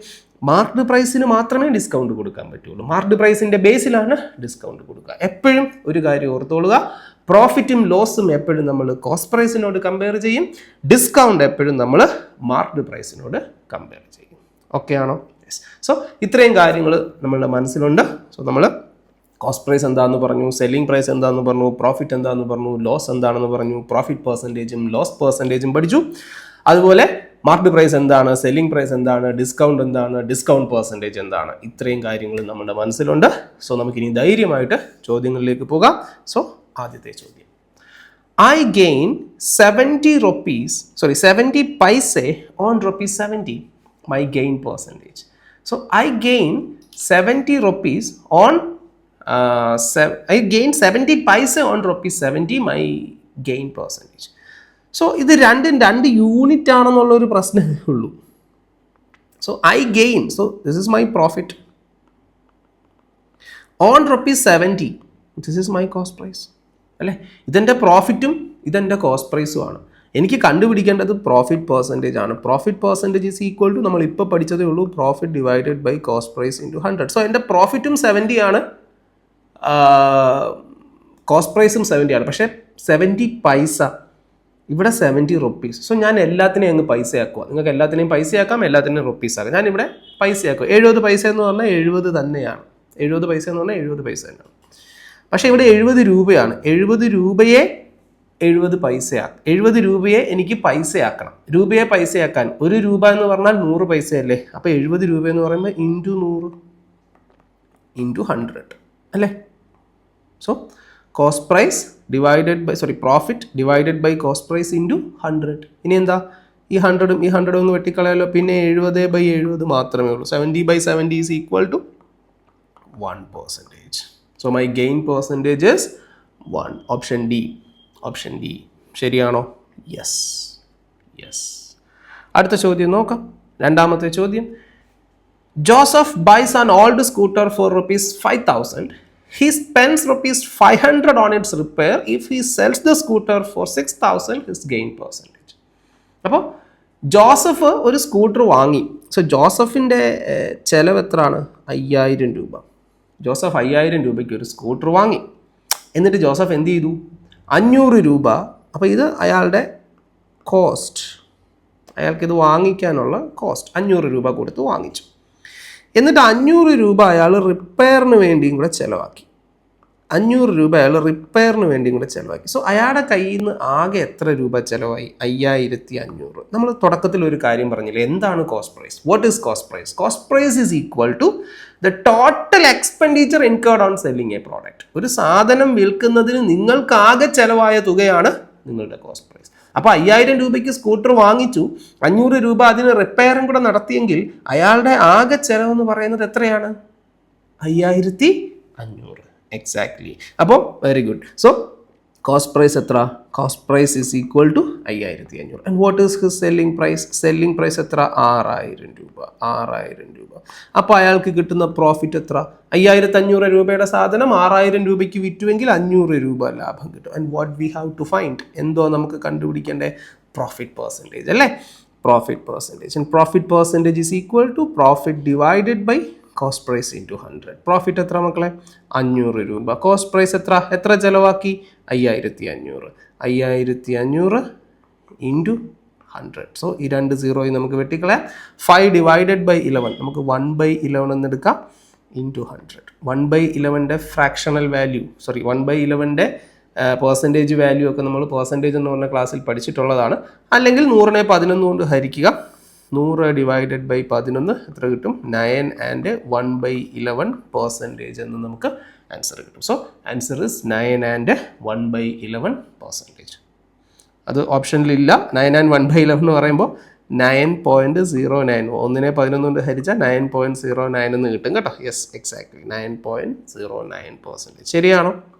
മാർക്ക്ഡ് പ്രൈസിന് മാത്രമേ ഡിസ്കൗണ്ട് കൊടുക്കാൻ പറ്റുള്ളൂ. മാർക്ക്ഡ് പ്രൈസിൻ്റെ ബേസിലാണ് ഡിസ്കൗണ്ട് കൊടുക്കുക. എപ്പോഴും ഒരു കാര്യം ഓർത്തോളുക, പ്രോഫിറ്റും ലോസും എപ്പോഴും നമ്മൾ കോസ്റ്റ് പ്രൈസിനോട് കമ്പയർ ചെയ്യും. ഡിസ്കൗണ്ട് എപ്പോഴും നമ്മൾ മാർക്ക്ഡ് പ്രൈസിനോട് കമ്പയർ ചെയ്യും. ഓക്കെ ആണോ? സോ ഇത്രയും കാര്യങ്ങൾ നമ്മളുടെ മനസ്സിലുണ്ട്. സോ നമ്മൾ കോസ്റ്റ് പ്രൈസ് എന്താണെന്ന് പറഞ്ഞു, സെല്ലിംഗ് പ്രൈസ് എന്താണെന്ന് പറഞ്ഞു, പ്രോഫിറ്റ് എന്താണെന്ന് പറഞ്ഞു, ലോസ് എന്താണെന്ന് പറഞ്ഞു, പ്രോഫിറ്റ് പെർസെൻറ്റേജും ലോസ് പെർസെൻറ്റേജും പഠിച്ചു. അതുപോലെ മാർക്കറ്റ് പ്രൈസ് എന്താണ്, സെല്ലിംഗ് പ്രൈസ് എന്താണ്, ഡിസ്കൗണ്ട് എന്താണ്, ഡിസ്കൗണ്ട് പെർസെൻറ്റേജ് എന്താണ്, ഇത്രയും കാര്യങ്ങൾ നമ്മുടെ മനസ്സിലുണ്ട്. സോ നമുക്കിനി ധൈര്യമായിട്ട് ചോദ്യങ്ങളിലേക്ക് പോകാം. സോ ആദ്യത്തെ ചോദ്യം, I gain 70 paise on rupees 70, my gain percentage. So I gain 70 rupees on I gain 70 paise on rupees 70, my gain percentage. So ഇത് രണ്ടും 2 യൂണിറ്റ് ആണെന്നുള്ളൊരു പ്രശ്നമേ ഉള്ളൂ. So I gain, so this is my profit on rupees 70, this is my cost price. അല്ലേ, ഇതെൻ്റെ പ്രോഫിറ്റും ഇതെൻ്റെ cost പ്രൈസും ആണ്. എനിക്ക് കണ്ടുപിടിക്കേണ്ടത് പ്രോഫിറ്റ് പെർസെൻറ്റേജ് ആണ്. Profit percentage is equal to നമ്മൾ ഇപ്പോൾ പഠിച്ചതേ ഉള്ളൂ, profit divided by cost price into 100. So എൻ്റെ പ്രോഫിറ്റും 70 ആണ്, കോസ്റ്റ് പ്രൈസും 70 ആണ്. പക്ഷേ 70 പൈസ, ഇവിടെ 70 റുപ്പീസ്. സോ ഞാൻ എല്ലാത്തിനെയും അങ്ങ് പൈസയാക്കുക. നിങ്ങൾക്ക് എല്ലാത്തിനെയും പൈസയാക്കാം, എല്ലാത്തിനെയും റുപ്പീസ് ആക്കാം. ഞാനിവിടെ പൈസയാക്കുക. 70 പൈസ എന്ന് പറഞ്ഞാൽ 70 തന്നെയാണ്. 70 പൈസ എന്ന് പറഞ്ഞാൽ 70 പൈസ തന്നെയാണ്. പക്ഷേ ഇവിടെ 70 രൂപയാണ്. 70 രൂപയെ 70 പൈസയാക്കും. 70 രൂപയെ എനിക്ക് പൈസയാക്കണം. രൂപയെ പൈസയാക്കാൻ 1 രൂപ എന്ന് പറഞ്ഞാൽ 100 പൈസയല്ലേ. അപ്പോൾ 70 രൂപ എന്ന് പറയുമ്പോൾ ഇൻറ്റു 100 ഇൻറ്റു 100 അല്ലേ. So cost price divided by profit divided by cost price into 100. ഇനി എന്താ, ഈ 100ഉം ഈ 100ഉം ഒന്ന് വെട്ടിക്കളയാലോ. പിന്നെ 70/70 മാത്രമേ ഉള്ളൂ. 70/70 is equal to 1%. So my gain percentage is 1. Option D. Option D. ശരിയാണോ? യെസ്. അടുത്ത ചോദ്യം നോക്കാം. രണ്ടാമത്തെ ചോദ്യം, Joseph buys an old scooter for ₹5,000. He spends ₹500 on its repair. If he sells the scooter for $6,000, his gain percentage. അപ്പോൾ Joseph ഒരു scooter വാങ്ങി. So ജോസഫിൻ്റെ ചെലവ് എത്രയാണ്? 5000 രൂപ. ജോസഫ് 5000 രൂപയ്ക്ക് ഒരു സ്കൂട്ടർ വാങ്ങി. എന്നിട്ട് ജോസഫ് എന്ത് ചെയ്തു? 500 രൂപ. അപ്പോൾ ഇത് അയാളുടെ കോസ്റ്റ്, അയാൾക്കിത് വാങ്ങിക്കാനുള്ള കോസ്റ്റ് 500 രൂപ കൊടുത്ത് വാങ്ങിച്ചു. എന്നിട്ട് 500 രൂപ അയാൾ റിപ്പയറിന് വേണ്ടിയും കൂടെ ചിലവാക്കി. 500 രൂപ അയാൾ റിപ്പയറിന് വേണ്ടിയും കൂടെ ചിലവാക്കി. സോ അയാളുടെ കയ്യിൽ നിന്ന് ആകെ എത്ര രൂപ ചിലവായി? 5500. നമ്മൾ തുടക്കത്തിൽ ഒരു കാര്യം പറഞ്ഞില്ലേ, എന്താണ് cost price? What is cost price? Cost price is equal to the total expenditure incurred on selling a product. ഒരു സാധനം വിൽക്കുന്നതിന് നിങ്ങൾക്ക് ആകെ ചിലവായ തുകയാണ് നിങ്ങളുടെ കോസ്റ്റ് പ്രൈസ്. അപ്പോൾ 5000 രൂപയ്ക്ക് സ്കൂട്ടർ വാങ്ങിച്ചു, 500 രൂപ അതിന് റിപ്പയറും കൂടെ നടത്തിയെങ്കിൽ അയാളുടെ ആകെ ചിലവെന്ന് പറയുന്നത് എത്രയാണ്? 5500. എക്സാക്ട്ലി. അപ്പോൾ very good. So cost price എത്ര? Cost price is equal to 5500. And what is his selling price? Selling price എത്ര? 6000 രൂപ. 6000 രൂപ. അപ്പോൾ അയാൾക്ക് കിട്ടുന്ന പ്രോഫിറ്റ് എത്ര? 5500 രൂപയുടെ സാധനം 6000 രൂപയ്ക്ക് വിറ്റുവെങ്കിൽ 500 രൂപ ലാഭം കിട്ടും. And what we have to find? എന്തോ നമുക്ക് കണ്ടുപിടിക്കേണ്ടേ? പ്രോഫിറ്റ് പെർസെൻറ്റേജ് അല്ലേ. Profit percentage. And profit percentage is equal to profit divided by cost price into 100. Profit എത്ര മക്കളെ? 500 രൂപ. കോസ്റ്റ് പ്രൈസ് എത്ര ചിലവാക്കി? 5500. 5500 ഇൻറ്റു 100. സോ ഈ 2 സീറോയും നമുക്ക് വെട്ടിക്കളയാം. 5 ഡിവൈഡഡ് ബൈ 11 നമുക്ക് 1/11 എന്നെടുക്കാം ഇൻറ്റു 100. 1/11ൻ്റെ ഫ്രാക്ഷണൽ വാല്യൂ, 1/11ൻ്റെ പെർസെൻറ്റേജ് വാല്യൂ ഒക്കെ നമ്മൾ പെർസെൻറ്റേജ് എന്ന് പറഞ്ഞ ക്ലാസ്സിൽ പഠിച്ചിട്ടുള്ളതാണ്. അല്ലെങ്കിൽ 100നെ 11 കൊണ്ട് ഹരിക്കുക. 100 ഡിവൈഡഡ് ബൈ 11 എത്ര കിട്ടും? 9 and 1/11% എന്ന് നമുക്ക് ആൻസർ കിട്ടും. So answer is 9 and 1/11%. അത് ഓപ്ഷനിലില്ല. 9 and 1/11 എന്ന് പറയുമ്പോൾ 9.09, 1നെ 11 കൊണ്ട് ഹരിച്ചാൽ 9.09 എന്ന് കിട്ടും കേട്ടോ. Yes, exactly 9.09%. ശരിയാണോ?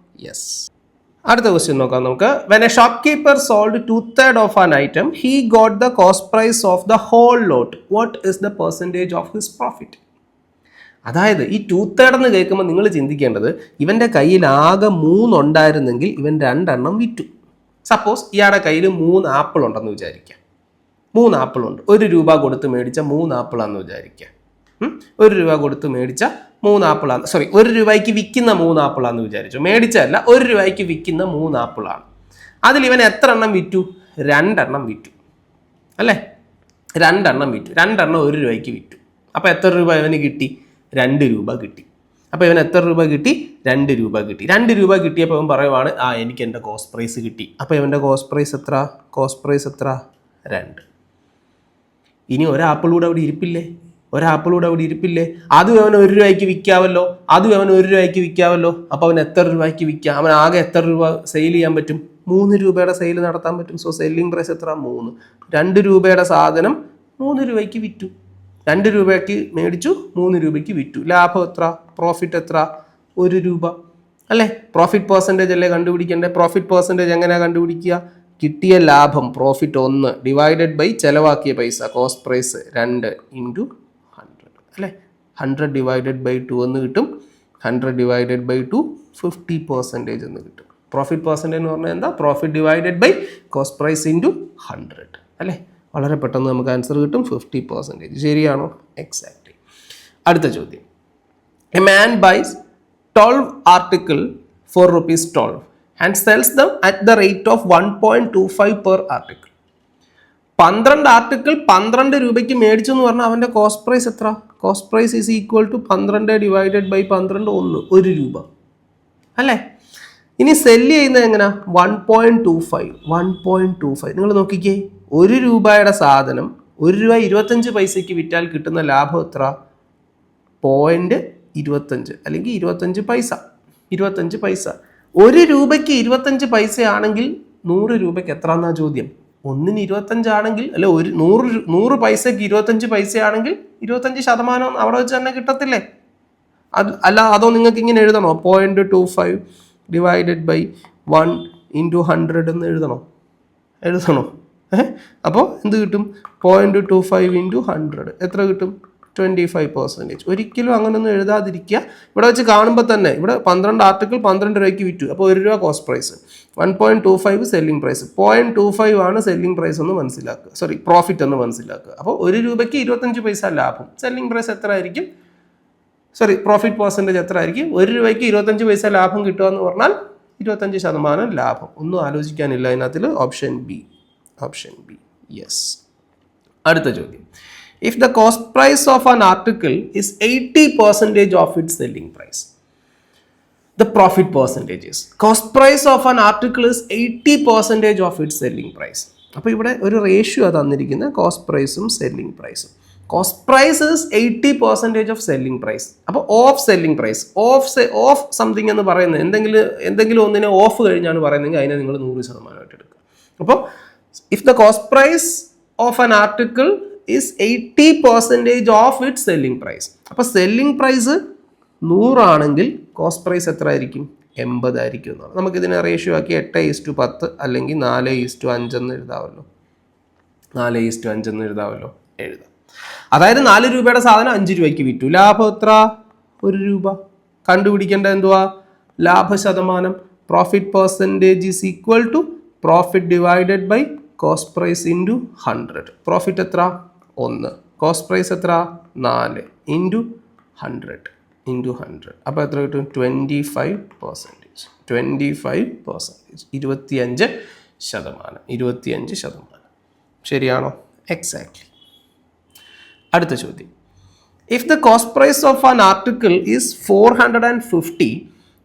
യെസ്. അടുത്ത ക്വസ്റ്റ്യൻ നോക്കാം നമുക്ക്. When a shopkeeper sold 2/3 of an item, he got the cost price of the whole lot. What is the percentage of his profit? അതായത് ഈ 2/3 എന്ന് കേൾക്കുമ്പോൾ നിങ്ങൾ ചിന്തിക്കേണ്ടത്, ഇവൻ്റെ കയ്യിൽ ആകെ 3 ഉണ്ടായിരുന്നെങ്കിൽ ഇവൻ 2 വിറ്റു. സപ്പോസ് ഇയാളുടെ കയ്യിൽ 3 ആപ്പിൾ ഉണ്ടെന്ന് വിചാരിക്കുക. 3 ആപ്പിൾ ഉണ്ട്. 1 രൂപ കൊടുത്ത് മേടിച്ച 3 ആപ്പിളാണെന്ന് വിചാരിക്കുക. 1 രൂപ കൊടുത്ത് മേടിച്ച 3 ആപ്പിളാണ്, 1 രൂപയ്ക്ക് വിൽക്കുന്ന 3 ആപ്പിളാന്ന് വിചാരിച്ചു. മേടിച്ചല്ല, 1 രൂപയ്ക്ക് വിൽക്കുന്ന 3 ആപ്പിളാണ്. അതിൽ ഇവൻ എത്ര എണ്ണം വിറ്റു? 2 വിറ്റു അല്ലേ. 2 വിറ്റു. 2 1 രൂപയ്ക്ക് വിറ്റു അപ്പോൾ എത്ര രൂപ ഇവന് കിട്ടി? 2 രൂപ കിട്ടി. അപ്പോൾ ഇവൻ എത്ര രൂപ കിട്ടി? 2 രൂപ കിട്ടി. 2 രൂപ കിട്ടിയപ്പോൾ ഇവൻ പറയുവാണ് എനിക്ക് എൻ്റെ കോസ്റ്റ് പ്രൈസ് കിട്ടി. അപ്പോൾ ഇവൻ്റെ കോസ്റ്റ് പ്രൈസ് എത്ര? കോസ്റ്റ് പ്രൈസ് എത്ര? 2. ഇനി ഒരാപ്പിളൂടെ അവിടെ ഇരിപ്പില്ലേ? അതും അവൻ 1 രൂപയ്ക്ക് വിൽക്കാമല്ലോ. അപ്പോൾ അവൻ എത്ര രൂപയ്ക്ക് വിൽക്കാം? അവൻ ആകെ എത്ര രൂപ സെയിൽ ചെയ്യാൻ പറ്റും? 3 രൂപയുടെ സെയിൽ നടത്താൻ പറ്റും. സോ സെല്ലിംഗ് പ്രൈസ് എത്ര? 3. 2 രൂപയുടെ സാധനം 3 രൂപയ്ക്ക് വിറ്റു. 2 രൂപയ്ക്ക് മേടിച്ചു, 3 രൂപയ്ക്ക് വിറ്റു. ലാഭം എത്ര? പ്രോഫിറ്റ് എത്ര? 1 രൂപ അല്ലേ? പ്രോഫിറ്റ് പെർസെൻറ്റേജ് അല്ലേ കണ്ടുപിടിക്കേണ്ടത്? പ്രോഫിറ്റ് പെർസെൻറ്റേജ് എങ്ങനെയാണ് കണ്ടുപിടിക്കുക? കിട്ടിയ ലാഭം പ്രോഫിറ്റ് 1 ഡിവൈഡഡ് ബൈ ചെലവാക്കിയ പൈസ കോസ്റ്റ് പ്രൈസ് 2 ഇൻറ്റു 100 അല്ലേ? 100 ഡിവൈഡഡ് ബൈ 2 എന്ന് കിട്ടും. 100 ഡിവൈഡഡ് ബൈ 2 50% എന്ന് കിട്ടും. പ്രോഫിറ്റ് പെർസെൻറ്റേജ് എന്ന് പറഞ്ഞാൽ എന്താ? Profit divided by cost price into 100 അല്ലേ? വളരെ പെട്ടെന്ന് നമുക്ക് ആൻസർ കിട്ടും 50%. ശരിയാണോ? എക്സാക്ട്ലി. അടുത്ത ചോദ്യം. A man buys 12 article for ₹12 and sells them at the rate of 1.25 per article. 12 article 12 രൂപയ്ക്ക് മേടിച്ചു എന്ന് പറഞ്ഞാൽ അവൻ്റെ കോസ്റ്റ് പ്രൈസ് എത്ര? Cost price is equal to 12 divided by 12 1 രൂപ അല്ലേ? ഇനി സെല്ല് ചെയ്യുന്നത് എങ്ങനെയാ? 1.25. നിങ്ങൾ നോക്കിക്കേ, 1 രൂപയുടെ സാധനം 1 രൂപ 25 പൈസയ്ക്ക് വിറ്റാൽ കിട്ടുന്ന ലാഭം എത്ര? 0.25 അല്ലെങ്കിൽ 25 പൈസ. 1 രൂപയ്ക്ക് 25 പൈസ ആണെങ്കിൽ 100 രൂപയ്ക്ക് എത്ര എന്നാ ചോദ്യം? 1ന് 25 ആണെങ്കിൽ അല്ലെ, 100 പൈസയ്ക്ക് 25 പൈസ ആണെങ്കിൽ 25% അവിടെ വെച്ച് തന്നെ കിട്ടത്തില്ലേ? അല്ല അതോ നിങ്ങൾക്ക് ഇങ്ങനെ എഴുതണോ? 0.25 ഡിവൈഡഡ് ബൈ 1 ഇൻറ്റു 100 എന്ന് എഴുതണോ? അപ്പോൾ എന്ത് കിട്ടും? 0.25 ഇൻറ്റു 100 എത്ര കിട്ടും? 25%. ഒരിക്കലും അങ്ങനെയൊന്നും എഴുതാതിരിക്കുക. ഇവിടെ വെച്ച് കാണുമ്പോൾ തന്നെ ഇവിടെ 12 ആർട്ടിക്കിൾ 12 രൂപയ്ക്ക് വിറ്റു. അപ്പോൾ 1 രൂപ കോസ്റ്റ് പ്രൈസ്, 1.25 സെല്ലിംഗ് പ്രൈസ്, 0.25 ആണ് സെല്ലിംഗ് പ്രൈസ് എന്ന് മനസ്സിലാക്കുക, പ്രോഫിറ്റ് എന്ന് മനസ്സിലാക്കുക. അപ്പോൾ 1 രൂപയ്ക്ക് 25 പൈസ ലാഭം. സെല്ലിംഗ് പ്രൈസ് എത്ര ആയിരിക്കും? പ്രോഫിറ്റ് പെർസെൻറ്റേജ് എത്ര ആയിരിക്കും? 1 രൂപയ്ക്ക് 25 പൈസ ലാഭം കിട്ടുക എന്ന് പറഞ്ഞാൽ 25% ലാഭം. ഒന്നും ആലോചിക്കാനില്ല അതിനകത്തിൽ. Option B. യെസ്. അടുത്ത ചോദ്യം. If the cost price of an article is 80% of its selling price, the profit percentage is? Cost price of an article is 80% of its selling price. അപ്പോൾ ഇവിടെ ഒരു റേഷ്യോ തന്നിരിക്കുന്ന കോസ്റ്റ് പ്രൈസും selling പ്രൈസും. Cost price is 80% of selling price. അപ്പോൾ of selling price, of something എന്ന് പറയുന്നത് എന്തെങ്കിലും ഒന്നിനെ ഓഫ് കഴിഞ്ഞാണ് പറയുന്നതെങ്കിൽ അതിനെ നിങ്ങൾ 100% എടുക്കുക. അപ്പോൾ if the cost price of an article is 80% of its selling price. അപ്പോൾ സെല്ലിംഗ് പ്രൈസ് 100 ആണെങ്കിൽ കോസ്റ്റ് പ്രൈസ് എത്ര ആയിരിക്കും? 80 ആയിരിക്കും എന്നാണ്. നമുക്കിതിനെ റേഷ്യോ ആക്കി 8:10 അല്ലെങ്കിൽ 4:5 എന്ന് എഴുതാമല്ലോ. 4:5 എന്ന് എഴുതാം. അതായത് 4 രൂപയുടെ സാധനം 5 രൂപയ്ക്ക് വിറ്റു. ലാഭം എത്ര? 1 രൂപ. കണ്ടുപിടിക്കേണ്ടത് എന്തുവാ? ലാഭ ശതമാനം. Profit percentage is equal to profit divided by cost price into 100. Profit എത്ര? 1. കോസ്റ്റ് പ്രൈസ് എത്ര? 4 ഇൻറ്റു 100. അപ്പോൾ എത്ര കിട്ടും? 25%. 25%. ശരിയാണോ? എക്സാക്ട്ലി. അടുത്ത ചോദ്യം. If the cost price of an article is 450,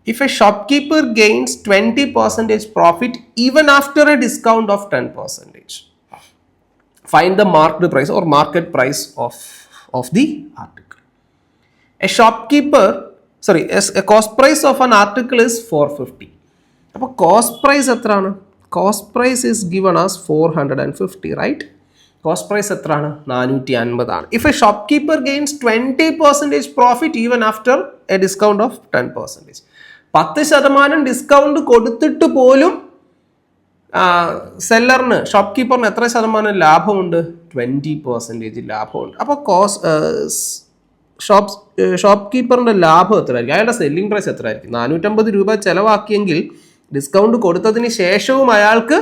if a shopkeeper gains 20% profit even after a discount of 10%, find the marked price or market price of the article. A cost price of an article is 450. അപ്പോൾ cost price എത്രയാണ്? Cost price is given as 450, right? Cost price എത്രയാണ്? 450 ആണ്. If a shopkeeper gains 20% profit even after a discount of 10%, 10% discount കൊടുത്തിട്ട് പോലും സെല്ലറിന്, shop കീപ്പറിന് എത്ര ശതമാനം ലാഭമുണ്ട്? 20% ലാഭമുണ്ട്. അപ്പോൾ shop കീപ്പറിൻ്റെ ലാഭം എത്രയായിരിക്കും? അയാളുടെ സെല്ലിംഗ് പ്രൈസ് എത്രയായിരിക്കും? 450 രൂപ ചിലവാക്കിയെങ്കിൽ ഡിസ്കൗണ്ട് കൊടുത്തതിന് ശേഷവും അയാൾക്ക്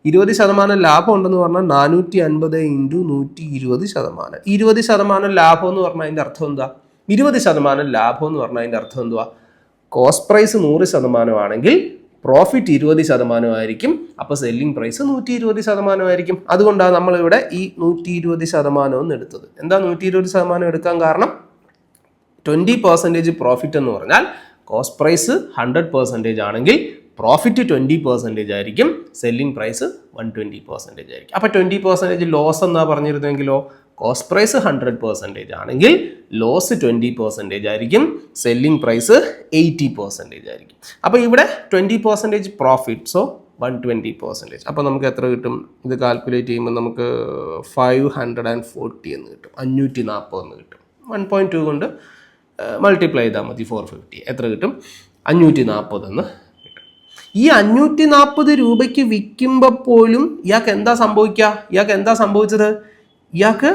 20% ലാഭം ഉണ്ടെന്ന് പറഞ്ഞാൽ 450 ഇൻറ്റു 120%. 20% ലാഭം എന്ന് പറഞ്ഞാൽ അതിൻ്റെ അർത്ഥം എന്താ? 20% ലാഭം എന്ന് പറഞ്ഞാൽ അതിൻ്റെ അർത്ഥം എന്തുവാ? കോസ്റ്റ് പ്രൈസ് 100% ആണെങ്കിൽ പ്രോഫിറ്റ് 20% അപ്പോൾ സെല്ലിംഗ് പ്രൈസ് 120% അതുകൊണ്ടാണ് നമ്മളിവിടെ ഈ 120% എന്ന് എടുത്തത്. എന്താ 120% എടുക്കാൻ കാരണം? 20% പ്രോഫിറ്റ് എന്ന് പറഞ്ഞാൽ കോസ്റ്റ് പ്രൈസ് 100% ആണെങ്കിൽ പ്രോഫിറ്റ് 20% ആയിരിക്കും, സെല്ലിംഗ് പ്രൈസ് 120% ആയിരിക്കും. അപ്പോൾ 20% ലോസ് എന്നാ പറഞ്ഞിരുന്നെങ്കിലോ, കോസ്റ്റ് പ്രൈസ് 100% ആണെങ്കിൽ ലോസ് 20% ആയിരിക്കും, സെല്ലിംഗ് പ്രൈസ് 80% ആയിരിക്കും. അപ്പോൾ ഇവിടെ 20% പ്രോഫിറ്റ്, സോ 120%. അപ്പോൾ നമുക്ക് എത്ര കിട്ടും? ഇത് കാൽക്കുലേറ്റ് ചെയ്യുമ്പോൾ നമുക്ക് 540 എന്ന് കിട്ടും, 540 എന്ന് കിട്ടും. 1.2 കൊണ്ട് മൾട്ടിപ്ലൈ ചെയ്താൽ മതി 450. എത്ര കിട്ടും? 540 എന്ന് കിട്ടും. ഈ 540 രൂപയ്ക്ക് വിൽക്കുമ്പോൾ പോലും ഇയാൾക്ക് എന്താ സംഭവിക്കുക? ഇയാൾക്ക് എന്താ സംഭവിച്ചത്? ഇയാൾക്ക്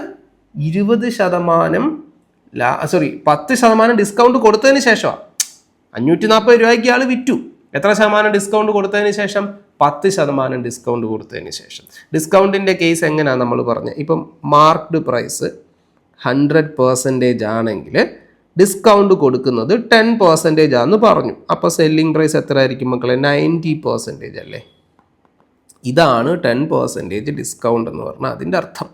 10% ഡിസ്കൗണ്ട് കൊടുത്തതിന് ശേഷമാണ്. 540 രൂപയ്ക്ക് ഇയാൾ വിറ്റു. എത്ര ശതമാനം ഡിസ്കൗണ്ട് കൊടുത്തതിന് ശേഷം? 10% ഡിസ്കൗണ്ട് കൊടുത്തതിന് ശേഷം. ഡിസ്കൗണ്ടിൻ്റെ കേസ് എങ്ങനെയാണ് നമ്മൾ പറഞ്ഞത്? ഇപ്പം മാർക്ക്ഡ് പ്രൈസ് 100% ആണെങ്കിൽ ഡിസ്കൗണ്ട് കൊടുക്കുന്നത് 10% ആണെന്ന് പറഞ്ഞു. അപ്പോൾ സെല്ലിംഗ് പ്രൈസ് എത്ര ആയിരിക്കും മക്കളെ? 90% അല്ലേ? ഇതാണ് 10% ഡിസ്കൗണ്ട് എന്ന് പറഞ്ഞാൽ അതിൻ്റെ അർത്ഥം.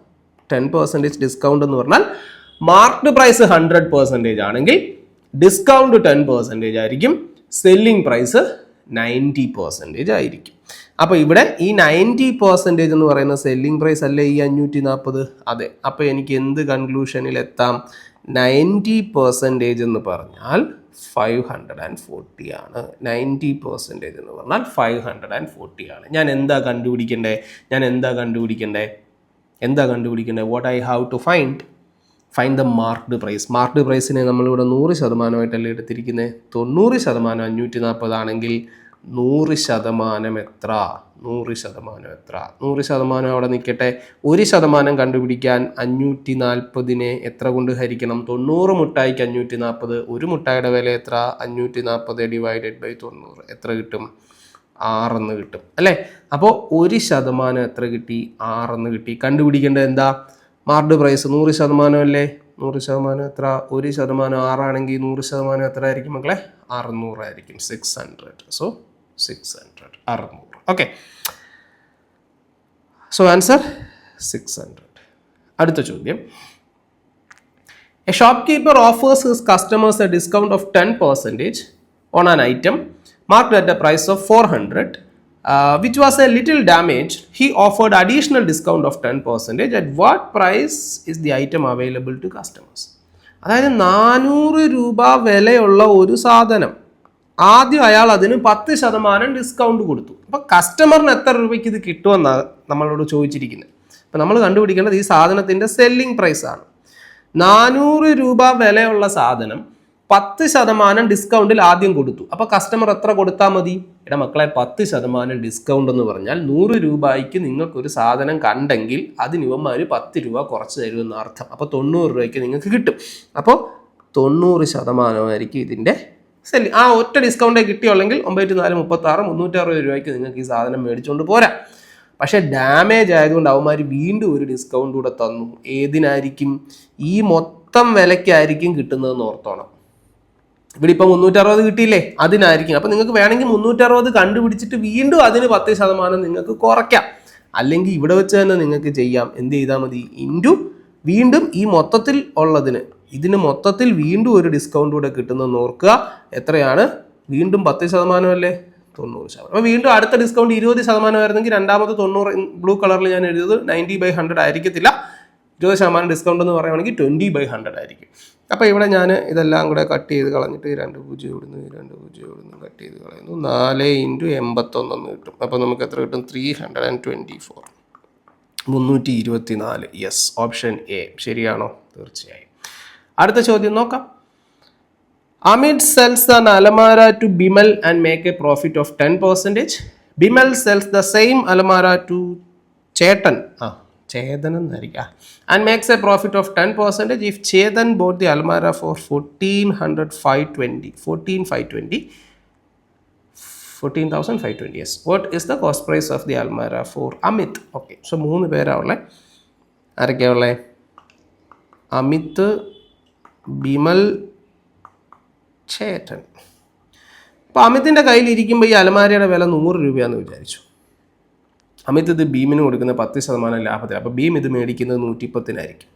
10% ഡിസ്കൗണ്ട് എന്ന് പറഞ്ഞാൽ മാർക്ക്ഡ് പ്രൈസ് 100% ആണെങ്കിൽ ഡിസ്കൗണ്ട് 10% ആയിരിക്കും, സെല്ലിംഗ് പ്രൈസ് 90% ആയിരിക്കും. അപ്പോൾ ഇവിടെ ഈ 90% എന്ന് പറയുന്ന സെല്ലിംഗ് പ്രൈസ് അല്ലേ ഈ 540? അതെ. അപ്പോൾ എനിക്ക് എന്ത് കൺക്ലൂഷനിൽ എത്താം? 90% എന്ന് പറഞ്ഞാൽ 540 ആണ്. 90% എന്ന് പറഞ്ഞാൽ 540 ആണ്. ഞാൻ എന്താ കണ്ടുപിടിക്കണ്ടേ? What I have to find the marked price. Marked പ്രൈസിനെ നമ്മളിവിടെ 100% എടുത്തിരിക്കുന്നത്. 90% 540 ആണെങ്കിൽ 100% എത്ര? 100% അവിടെ നിൽക്കട്ടെ. 1% കണ്ടുപിടിക്കാൻ 540 എത്ര കൊണ്ട് ഹരിക്കണം? 90 മുട്ടായിക്ക് 540. ഒരു മുട്ടായിയുടെ വില എത്ര? 540 ഡിവൈഡഡ് ബൈ 90. എത്ര കിട്ടും? 6 എന്ന് കിട്ടും അല്ലേ? അപ്പോൾ 1% എത്ര കിട്ടി? 6 എന്ന് കിട്ടി. കണ്ടുപിടിക്കേണ്ടത് എന്താ? മാർക്ക്ഡ് പ്രൈസ് 100% അല്ലേ? 100% എത്ര? 1% 6 ആണെങ്കിൽ 100% എത്ര ആയിരിക്കും മക്കളെ? 600 ആയിരിക്കും. 600. സോ 600, 600. Okay, so answer 600. അടുത്ത ചോദ്യം. A shopkeeper offers his customers a discount of 10% on an item marked at the price of 400, which was a little damaged. He offered additional discount of 10%. At what price is the item available to customers? അതായത് 400 രൂപ വിലയുള്ള ഒരു സാധനം ആദ്യം അയാൾ അതിന് 10% discount കൊടുത്തു. അപ്പോൾ കസ്റ്റമറിന് എത്ര രൂപയ്ക്ക് ഇത് കിട്ടുമെന്നാണ് നമ്മളോട് ചോദിച്ചിരിക്കുന്നത്. അപ്പോൾ നമ്മൾ കണ്ടുപിടിക്കേണ്ടത് ഈ സാധനത്തിൻ്റെ സെല്ലിംഗ് പ്രൈസ് ആണ്. 400 രൂപ വിലയുള്ള സാധനം 10% ഡിസ്കൗണ്ടിൽ ആദ്യം കൊടുത്തു. അപ്പോൾ കസ്റ്റമർ എത്ര കൊടുത്താൽ മതി? എടാ മക്കളെ, 10% ഡിസ്കൗണ്ട് എന്ന് പറഞ്ഞാൽ 100 രൂപയ്ക്ക് നിങ്ങൾക്കൊരു സാധനം കണ്ടെങ്കിൽ അതിന് ഇവന്മാർ 10 രൂപ കുറച്ച് തരുമെന്ന് അർത്ഥം. അപ്പോൾ 90 രൂപയ്ക്ക് നിങ്ങൾക്ക് കിട്ടും. അപ്പോൾ 90% ആയിരിക്കും ഇതിൻ്റെ സെല്ലിംഗ്. ആ ഒറ്റ ഡിസ്കൗണ്ടേ കിട്ടിയുള്ളെങ്കിൽ 9×4=36, 360 രൂപയ്ക്ക് നിങ്ങൾക്ക് ഈ സാധനം മേടിച്ചുകൊണ്ട് പോരാ. പക്ഷേ ഡാമേജ് ആയതുകൊണ്ട് അവന്മാർ വീണ്ടും ഒരു ഡിസ്കൗണ്ട് കൂടെ തന്നു. ഏതിനായിരിക്കും? ഈ മൊത്തം വിലയ്ക്കായിരിക്കും കിട്ടുന്നതെന്ന് ഓർത്തോണം. ഇവിടെ ഇപ്പം 360 കിട്ടിയില്ലേ? അതിനായിരിക്കും. അപ്പം നിങ്ങൾക്ക് വേണമെങ്കിൽ 360 കണ്ടുപിടിച്ചിട്ട് വീണ്ടും അതിന് 10% നിങ്ങൾക്ക് കുറയ്ക്കാം. അല്ലെങ്കിൽ ഇവിടെ വെച്ച് തന്നെ നിങ്ങൾക്ക് ചെയ്യാം. എന്ത് ചെയ്താൽ മതി? ഇൻറ്റു വീണ്ടും ഈ മൊത്തത്തിൽ ഉള്ളതിന് ഇതിന് മൊത്തത്തിൽ വീണ്ടും ഒരു ഡിസ്കൗണ്ട് കൂടെ കിട്ടുന്നതെന്ന് ഓർക്കുക. എത്രയാണ്? വീണ്ടും 10% അല്ലേ? 90%. അപ്പോൾ വീണ്ടും അടുത്ത ഡിസ്കൗണ്ട് 20% ആയിരുന്നെങ്കിൽ രണ്ടാമത് 90 ബ്ലൂ കളറിൽ ഞാൻ എഴുതിയത് 90/100 ആയിരിക്കത്തില്ല. 20% ഡിസ്കൗണ്ട് എന്ന് പറയുകയാണെങ്കിൽ 20/100 ആയിരിക്കും. അപ്പോൾ ഇവിടെ ഞാൻ ഇതെല്ലാം കൂടെ കട്ട് ചെയ്ത് കളഞ്ഞിട്ട് 2 0 ഇവിടുന്ന് കട്ട് ചെയ്ത് കളയുന്നു. 4×81 എന്ന് കിട്ടും. അപ്പോൾ നമുക്ക് എത്ര കിട്ടും? 324. 324. യെസ്, ഓപ്ഷൻ എ ശരിയാണോ? തീർച്ചയായും. അടുത്ത ചോദ്യം നോക്കാം. Amit sells an alamara to Bimal and make a profit of 10%. Bimal sells the same alamara to Chetan. Chetan and makes a profit of 10%. If Chetan bought the alamara for 14,520, yes. What is the cost price of the alamara for Amit? Okay, so 3 പേരാ ഉള്ളേ. ആരൊക്കെയാ ഉള്ളേ? അമിത്, ബിമൽ, ചേട്ടൻ. അപ്പോൾ അമിതിൻ്റെ കയ്യിലിരിക്കുമ്പോൾ ഈ അലമാരയുടെ വില 100 രൂപയാണെന്ന് വിചാരിച്ചു. അമിത് ഇത് ഭീമിന് കൊടുക്കുന്ന 10% ലാഭത്തിൽ. അപ്പോൾ ഭീം ഇത് മേടിക്കുന്നത് 110-നായിരിക്കും.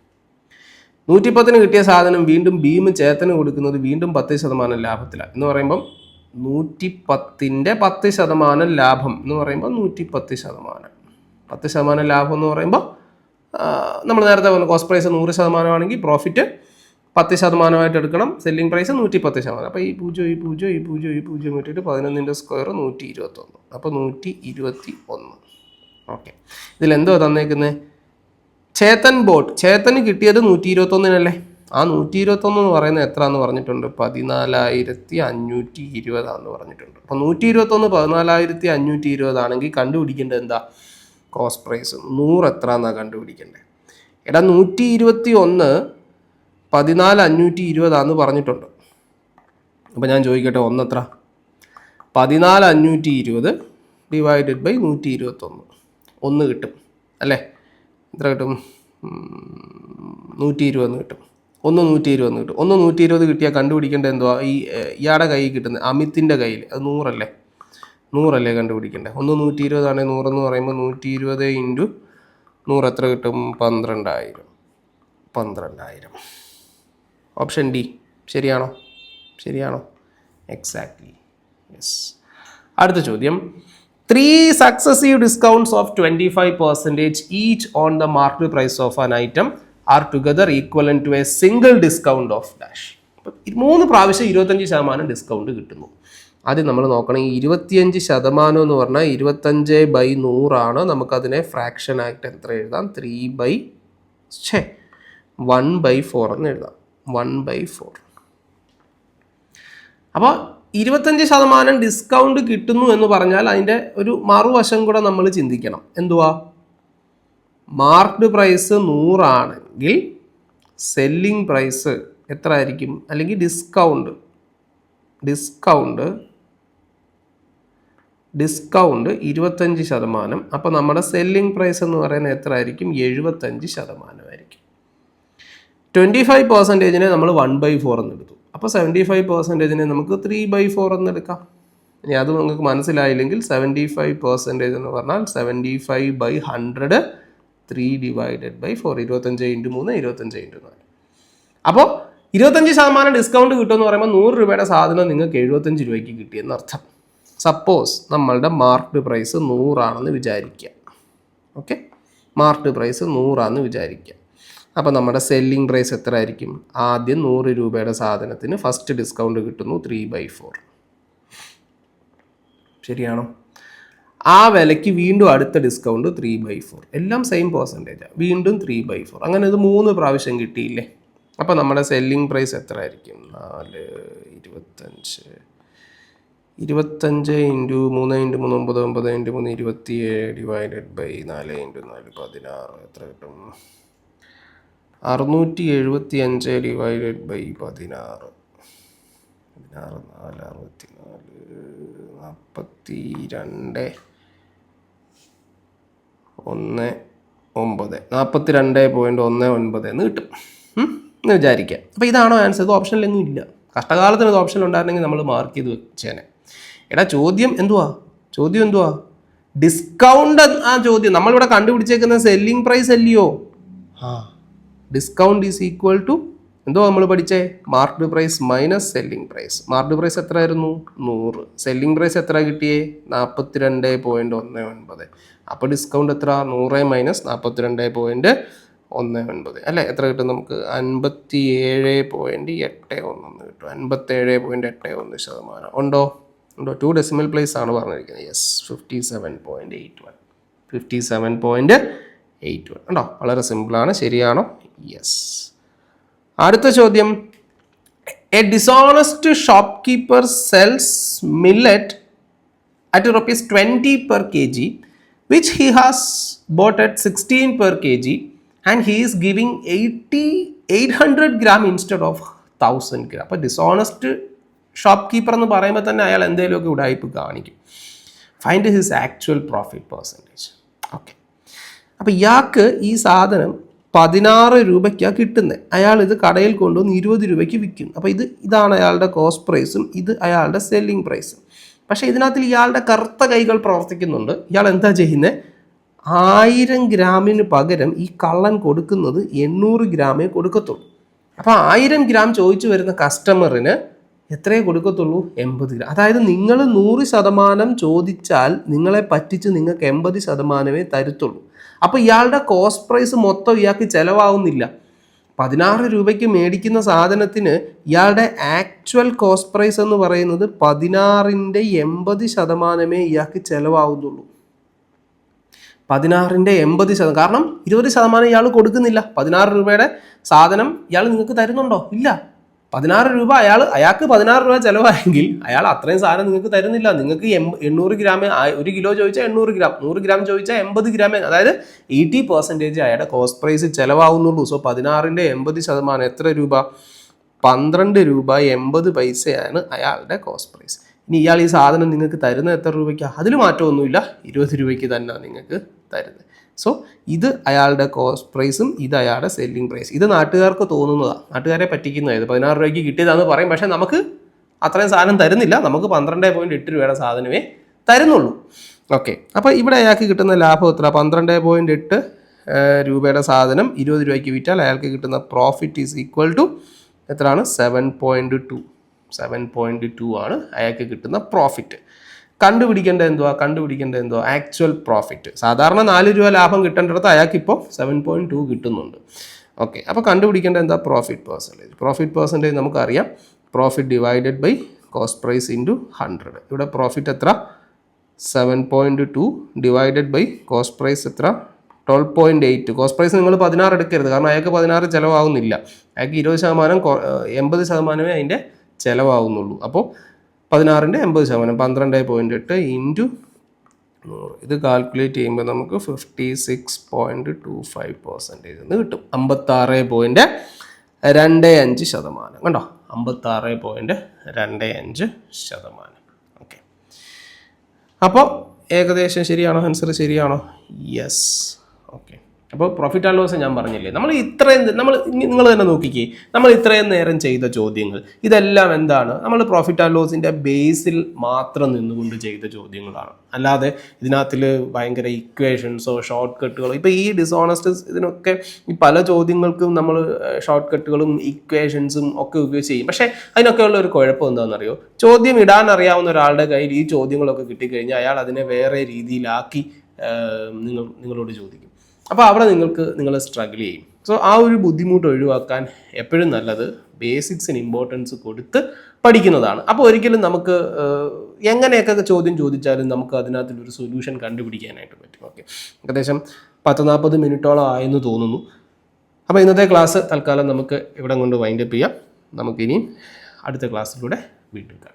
110-ന് കിട്ടിയ സാധനം വീണ്ടും ഭീം ചേത്തന് കൊടുക്കുന്നത് വീണ്ടും 10% ലാഭത്തിലാണ്. എന്ന് പറയുമ്പം 110-ന്റെ 10% ലാഭം എന്ന് പറയുമ്പോൾ 110%. 10% ലാഭം എന്ന് പറയുമ്പോൾ നമ്മൾ നേരത്തെ പറഞ്ഞു കോസ്റ്റ് പ്രൈസ് 100% ആണെങ്കിൽ പ്രോഫിറ്റ് 10% എടുക്കണം. Selling price 110%. അപ്പോൾ ഈ 0 ഇട്ടിട്ട് 11-ന്റെ സ്ക്വയർ 121. അപ്പോൾ 121. ഓക്കെ, ഇതിലെന്തോ തന്നേക്കുന്നത്? ചേതൻ ബോട്ട്. ചേതന് കിട്ടിയത് 121-നല്ലേ? ആ 121 എന്ന് പറയുന്നത് എത്ര എന്ന് പറഞ്ഞിട്ടുണ്ട്? 14,520 പറഞ്ഞിട്ടുണ്ട്. അപ്പോൾ 121 14,520 ആണെങ്കിൽ കണ്ടുപിടിക്കേണ്ടത് എന്താ? കോസ്റ്റ് പ്രൈസ് 100 എത്ര എന്നാണ് കണ്ടുപിടിക്കേണ്ടത്. എടാ 121 14,520 പറഞ്ഞിട്ടുണ്ട്. അപ്പോൾ ഞാൻ ചോദിക്കട്ടെ, ഒന്നെത്ര? 14,520 ഡിവൈഡഡ് ബൈ 121. 1 കിട്ടും അല്ലേ? എത്ര കിട്ടും? 120 കിട്ടും. 120 കിട്ടും. 120 കിട്ടിയാൽ കണ്ടുപിടിക്കേണ്ടത് എന്തുവാ? ഇയാളുടെ കയ്യിൽ കിട്ടുന്നത്, അമിത്തിൻ്റെ കയ്യിൽ അത് 100 കണ്ടുപിടിക്കേണ്ടത്. 120 ആണെങ്കിൽ 100 എന്ന് പറയുമ്പോൾ 120 ഇൻറ്റു 100 എത്ര കിട്ടും? 12,000. ഓപ്ഷൻ ഡി ശരിയാണോ? Exactly, yes. അടുത്ത ചോദ്യം, 3 successive discounts of 25% each on the marked price of an item are together equivalent to a single discount of dash. 3 പ്രാവശ്യം 25% ഡിസ്കൗണ്ട് കിട്ടുന്നു. ആദ്യം നമ്മൾ നോക്കണം, ഈ 25% എന്ന് പറഞ്ഞാൽ 25/100 ആണ്. നമുക്കതിനെ ഫ്രാക്ഷൻ ആയിട്ട് എത്ര എഴുതാം? 1/4 എന്ന് എഴുതാം. 1/4. അപ്പോൾ 25% ഡിസ്കൗണ്ട് കിട്ടുന്നു എന്ന് പറഞ്ഞാൽ അതിൻ്റെ ഒരു മറുവശം കൂടെ നമ്മൾ ചിന്തിക്കണം. എന്തുവാ? മാർക്ക്ഡ് പ്രൈസ് 100 ആണെങ്കിൽ സെല്ലിംഗ് പ്രൈസ് എത്ര ആയിരിക്കും? അല്ലെങ്കിൽ ഡിസ്കൗണ്ട് 25%. അപ്പോൾ നമ്മുടെ സെല്ലിംഗ് പ്രൈസ് എന്ന് പറയുന്നത് എത്ര ആയിരിക്കും? 75% ആയിരിക്കും. 25%-നെ നമ്മൾ 1/4 എന്ന് എടുത്തു. അപ്പോൾ 75%-നെ നമുക്ക് 3/4 എന്ന് എടുക്കാം. ഇനി അത് നിങ്ങൾക്ക് മനസ്സിലായില്ലെങ്കിൽ 75% എന്ന് പറഞ്ഞാൽ 75/100 3 ഡിവൈഡഡ് ബൈ 4. 25 × 3 25 × 4. അപ്പോൾ 25% ഡിസ്കൗണ്ട് കിട്ടുമെന്ന് പറയുമ്പോൾ 100 രൂപയുടെ സാധനം നിങ്ങൾക്ക് 75 രൂപയ്ക്ക് കിട്ടിയെന്നർത്ഥം. സപ്പോസ് നമ്മളുടെ മാർക്ക്ഡ് പ്രൈസ് 100 ആണെന്ന് വിചാരിക്കുക. ഓക്കെ, മാർക്ക്ഡ് പ്രൈസ് 100 ആണെന്ന് വിചാരിക്കുക. അപ്പോൾ നമ്മുടെ സെല്ലിംഗ് പ്രൈസ് എത്ര ആയിരിക്കും? ആദ്യം 100 രൂപയുടെ സാധനത്തിന് ഫസ്റ്റ് ഡിസ്കൗണ്ട് കിട്ടുന്നു 3/4. ശരിയാണോ? ആ വിലയ്ക്ക് വീണ്ടും അടുത്ത ഡിസ്കൗണ്ട് 3/4. എല്ലാം സെയിം പെർസെൻറ്റേജാണ്. വീണ്ടും 3/4. അങ്ങനെ ഇത് 3 പ്രാവശ്യം കിട്ടിയില്ലേ? അപ്പോൾ നമ്മുടെ സെല്ലിംഗ് പ്രൈസ് എത്ര ആയിരിക്കും? 25 × 3 × 3 9 9 × 3 27 ഡിവൈഡഡ് ബൈ 4 × 4 16. എത്ര കിട്ടും? 675 ഡിവൈഡഡ് ബൈ 16. 16 4 64 42 42.19 എന്ന് കിട്ടും എന്ന് വിചാരിക്കാം. അപ്പോൾ ഇതാണോ ആൻസർ? ഇത് ഓപ്ഷനിലൊന്നും ഇല്ല. കഷ്ടകാലത്തിന് ഇത് ഓപ്ഷനിൽ ഉണ്ടായിരുന്നെങ്കിൽ നമ്മൾ മാർക്ക് ചെയ്ത് വെച്ചേനെ. എടാ ചോദ്യം എന്തുവാ? ഡിസ്കൗണ്ട്. ആ ചോദ്യം നമ്മളിവിടെ കണ്ടുപിടിച്ചേക്കുന്ന സെല്ലിംഗ് പ്രൈസ് അല്ലയോ? ഡിസ്കൗണ്ട് ഈസ് ഈക്വൽ ടു എന്തോ നമ്മൾ പഠിച്ചേ? Marked price minus selling price. Marked price എത്ര ആയിരുന്നു? 100. സെല്ലിംഗ് പ്രൈസ് എത്ര കിട്ടിയേ? 42.19. അപ്പോൾ ഡിസ്കൗണ്ട് എത്ര? 100 മൈനസ് 42.19 അല്ലേ? എത്ര കിട്ടും നമുക്ക്? 57.81 കിട്ടും. 57.81%. ഉണ്ടോ? 2 ഡെസിമൽ പ്ലേസ് ആണ് പറഞ്ഞിരിക്കുന്നത്. യെസ്, 57.81. 57.81 ഉണ്ടോ? വളരെ സിമ്പിളാണ്. ശരിയാണോ? യെസ്. അടുത്ത ചോദ്യം, a dishonest shopkeeper sells millet at ₹20 per kg which he has bought at 16 per kg and he is giving 800 gram instead of 1000 gram. അപ്പോൾ ഡിസോണസ്റ്റ് ഷോപ്പ് കീപ്പർ എന്ന് പറയുമ്പോൾ തന്നെ അയാൾ എന്തെങ്കിലുമൊക്കെ ഉടായ്പ് കാണിക്കും. Find his actual profit percentage. Okay, അപ്പോൾ ഇയാൾക്ക് ഈ സാധനം 16 രൂപയ്ക്കാണ് കിട്ടുന്നത്. അയാൾ ഇത് കടയിൽ കൊണ്ടുവന്ന് 20 രൂപയ്ക്ക് വിൽക്കും. അപ്പോൾ ഇതാണ് അയാളുടെ കോസ്റ്റ് പ്രൈസും ഇത് അയാളുടെ സെല്ലിംഗ് പ്രൈസും. പക്ഷേ ഇതിനകത്തിൽ ഇയാളുടെ കറുത്ത കൈകൾ പ്രവർത്തിക്കുന്നുണ്ട്. ഇയാൾ എന്താ ചെയ്യുന്നത്? 1000 ഗ്രാമിന് പകരം ഈ കള്ളൻ കൊടുക്കുന്നത് 800 ഗ്രാമേ കൊടുക്കത്തുള്ളൂ. അപ്പോൾ 1000 ഗ്രാം ചോദിച്ചു വരുന്ന കസ്റ്റമറിന് എത്രയേ കൊടുക്കത്തുള്ളൂ? 80 ഗ്രാം. അതായത് നിങ്ങൾ 100% ചോദിച്ചാൽ നിങ്ങളെ പറ്റിച്ച് നിങ്ങൾക്ക് 80% തരത്തുള്ളൂ. അപ്പോൾ ഇയാളുടെ കോസ്റ്റ് പ്രൈസ് മൊത്തം ഇയാൾക്ക് ചിലവാകുന്നില്ല. 16 രൂപയ്ക്ക് മേടിക്കുന്ന സാധനത്തിന് ഇയാളുടെ ആക്ച്വൽ കോസ്റ്റ് പ്രൈസ് എന്ന് പറയുന്നത് 16ന്റെ 80% ഇയാൾക്ക് ചിലവാകുന്നുള്ളൂ. 16ന്റെ 80%. കാരണം 20% ഇയാൾ കൊടുക്കുന്നില്ല. 16 രൂപയുടെ സാധനം ഇയാൾ നിങ്ങൾക്ക് തരുന്നുണ്ടോ? ഇല്ല. 16 രൂപ അയാൾക്ക് 16 രൂപ ചിലവായെങ്കിൽ അയാൾ അത്രയും സാധനം നിങ്ങൾക്ക് തരുന്നില്ല. നിങ്ങൾക്ക് 800 ഗ്രാം, 1 കിലോ ചോദിച്ചാൽ 800 ഗ്രാം, 100 ഗ്രാം ചോദിച്ചാൽ 80 ഗ്രാമേ, അതായത് 80% അയാളുടെ കോസ്റ്റ് പ്രൈസ് ചിലവാകുന്നുള്ളൂ. സോ 16ന്റെ 80% എത്ര രൂപ? 12 രൂപ 80 പൈസയാണ് അയാളുടെ കോസ്റ്റ് പ്രൈസ്. ഇനി ഇയാൾ ഈ സാധനം നിങ്ങൾക്ക് തരുന്നത് എത്ര രൂപയ്ക്കാണ്? അതിൽ മാറ്റമൊന്നുമില്ല, 20 രൂപയ്ക്ക് തന്നെ നിങ്ങൾക്ക് തരുന്നത്. സോ ഇത് അയാളുടെ കോസ്റ്റ് പ്രൈസും ഇത് അയാളുടെ സെല്ലിംഗ് പ്രൈസ്. ഇത് നാട്ടുകാർക്ക് തോന്നുന്നതാണ്, നാട്ടുകാരെ പറ്റിക്കുന്നതായത്. 16 രൂപയ്ക്ക് കിട്ടിയതാണെന്ന് പറയും, പക്ഷേ നമുക്ക് അത്രയും സാധനം തരുന്നില്ല. നമുക്ക് 12.8 രൂപയുടെ സാധനമേ തരുന്നുള്ളൂ. ഓക്കെ, അപ്പോൾ ഇവിടെ അയാൾക്ക് കിട്ടുന്ന ലാഭം എത്ര? 12.8 രൂപയുടെ സാധനം 20 രൂപയ്ക്ക് വിറ്റാൽ അയാൾക്ക് കിട്ടുന്ന പ്രോഫിറ്റ് ഈസ് ഈക്വൽ ടു എത്രയാണ്? 7.2 ആണ് അയാൾക്ക് കിട്ടുന്ന പ്രോഫിറ്റ്. കണ്ടുപിടിക്കേണ്ടത് എന്തുവാ? Actual profit. സാധാരണ 4 രൂപ ലാഭം കിട്ടേണ്ടിടത്ത് അയാൾക്ക് ഇപ്പോൾ 7.2 കിട്ടുന്നുണ്ട്. ഓക്കെ, അപ്പോൾ കണ്ടുപിടിക്കേണ്ടത് എന്താ? പ്രോഫിറ്റ് പെർസെൻറ്റേജ് നമുക്കറിയാം. Profit divided by cost price into 100. ഇവിടെ പ്രോഫിറ്റ് എത്ര? 7.2 ഡിവൈഡഡ് ബൈ കോസ്റ്റ് പ്രൈസ് എത്ര? 12.8. കോസ്റ്റ് പ്രൈസ് നിങ്ങൾ 16 എടുക്കരുത്, കാരണം അയാൾക്ക് 16 ചിലവാകുന്നില്ല. അയാൾക്ക് 20%, 80% അതിൻ്റെ ചിലവാകുന്നുള്ളൂ. അപ്പോൾ 16ന്റെ 80%, 12.8 ഇൻറ്റു 100. ഇത് കാൽക്കുലേറ്റ് ചെയ്യുമ്പോൾ നമുക്ക് 56.25% എന്ന് കിട്ടും. 56.25%. കണ്ടോ? 56.25%. ഓക്കെ, അപ്പോൾ ഏകദേശം ശരിയാണോ? ആൻസർ ശരിയാണോ? യെസ്. ഓക്കെ, അപ്പോൾ പ്രോഫിറ്റ് ആൻഡ് ലോസ് ഞാൻ പറഞ്ഞില്ലേ, നിങ്ങൾ തന്നെ നോക്കിക്കേ, നമ്മൾ ഇത്രയും നേരം ചെയ്ത ചോദ്യങ്ങൾ ഇതെല്ലാം എന്താണ്? നമ്മൾ പ്രോഫിറ്റ് ആൻഡ് ലോസിൻ്റെ ബേസിൽ മാത്രം നിന്നുകൊണ്ട് ചെയ്ത ചോദ്യങ്ങളാണ്. അല്ലാതെ ഇതിനകത്തിൽ ഭയങ്കര ഇക്വേഷൻസോ ഷോർട്ട് കട്ടുകളോ, ഇപ്പോൾ ഈ ഡിസോണസ്റ്റ് ഇതിനൊക്കെ ഈ പല ചോദ്യങ്ങൾക്കും നമ്മൾ ഷോർട്ട് കട്ടുകളും ഇക്വേഷൻസും ഒക്കെ ഉപയോഗിച്ച് ചെയ്യും. പക്ഷേ അതിനൊക്കെയുള്ള ഒരു കുഴപ്പം എന്താണെന്നറിയോ? ചോദ്യം ഇടാൻ അറിയാവുന്ന ഒരാളുടെ കയ്യിൽ ഈ ചോദ്യങ്ങളൊക്കെ കിട്ടിക്കഴിഞ്ഞാൽ അയാൾ അതിനെ വേറെ രീതിയിലാക്കി നിങ്ങളോട് ചോദിക്കും. അപ്പോൾ അവിടെ നിങ്ങൾ സ്ട്രഗിൾ ചെയ്യും. സോ ആ ഒരു ബുദ്ധിമുട്ട് ഒഴിവാക്കാൻ എപ്പോഴും നല്ലത് ബേസിക്സിന് ഇമ്പോർട്ടൻസ് കൊടുത്ത് പഠിക്കുന്നതാണ്. അപ്പോൾ ഒരിക്കലും നമുക്ക് എങ്ങനെയൊക്കെ ചോദ്യം ചോദിച്ചാലും നമുക്ക് അതിനകത്തൊരു സൊല്യൂഷൻ കണ്ടുപിടിക്കാനായിട്ട് പറ്റും. ഓക്കെ, ഏകദേശം 40-40 മിനിറ്റോളം ആയെന്ന് തോന്നുന്നു. അപ്പോൾ ഇന്നത്തെ ക്ലാസ് തൽക്കാലം നമുക്ക് ഇവിടെ കൊണ്ട് വൈൻഡപ്പ് ചെയ്യാം. നമുക്കിനി അടുത്ത ക്ലാസ്സിലൂടെ വീണ്ടും കാണാം.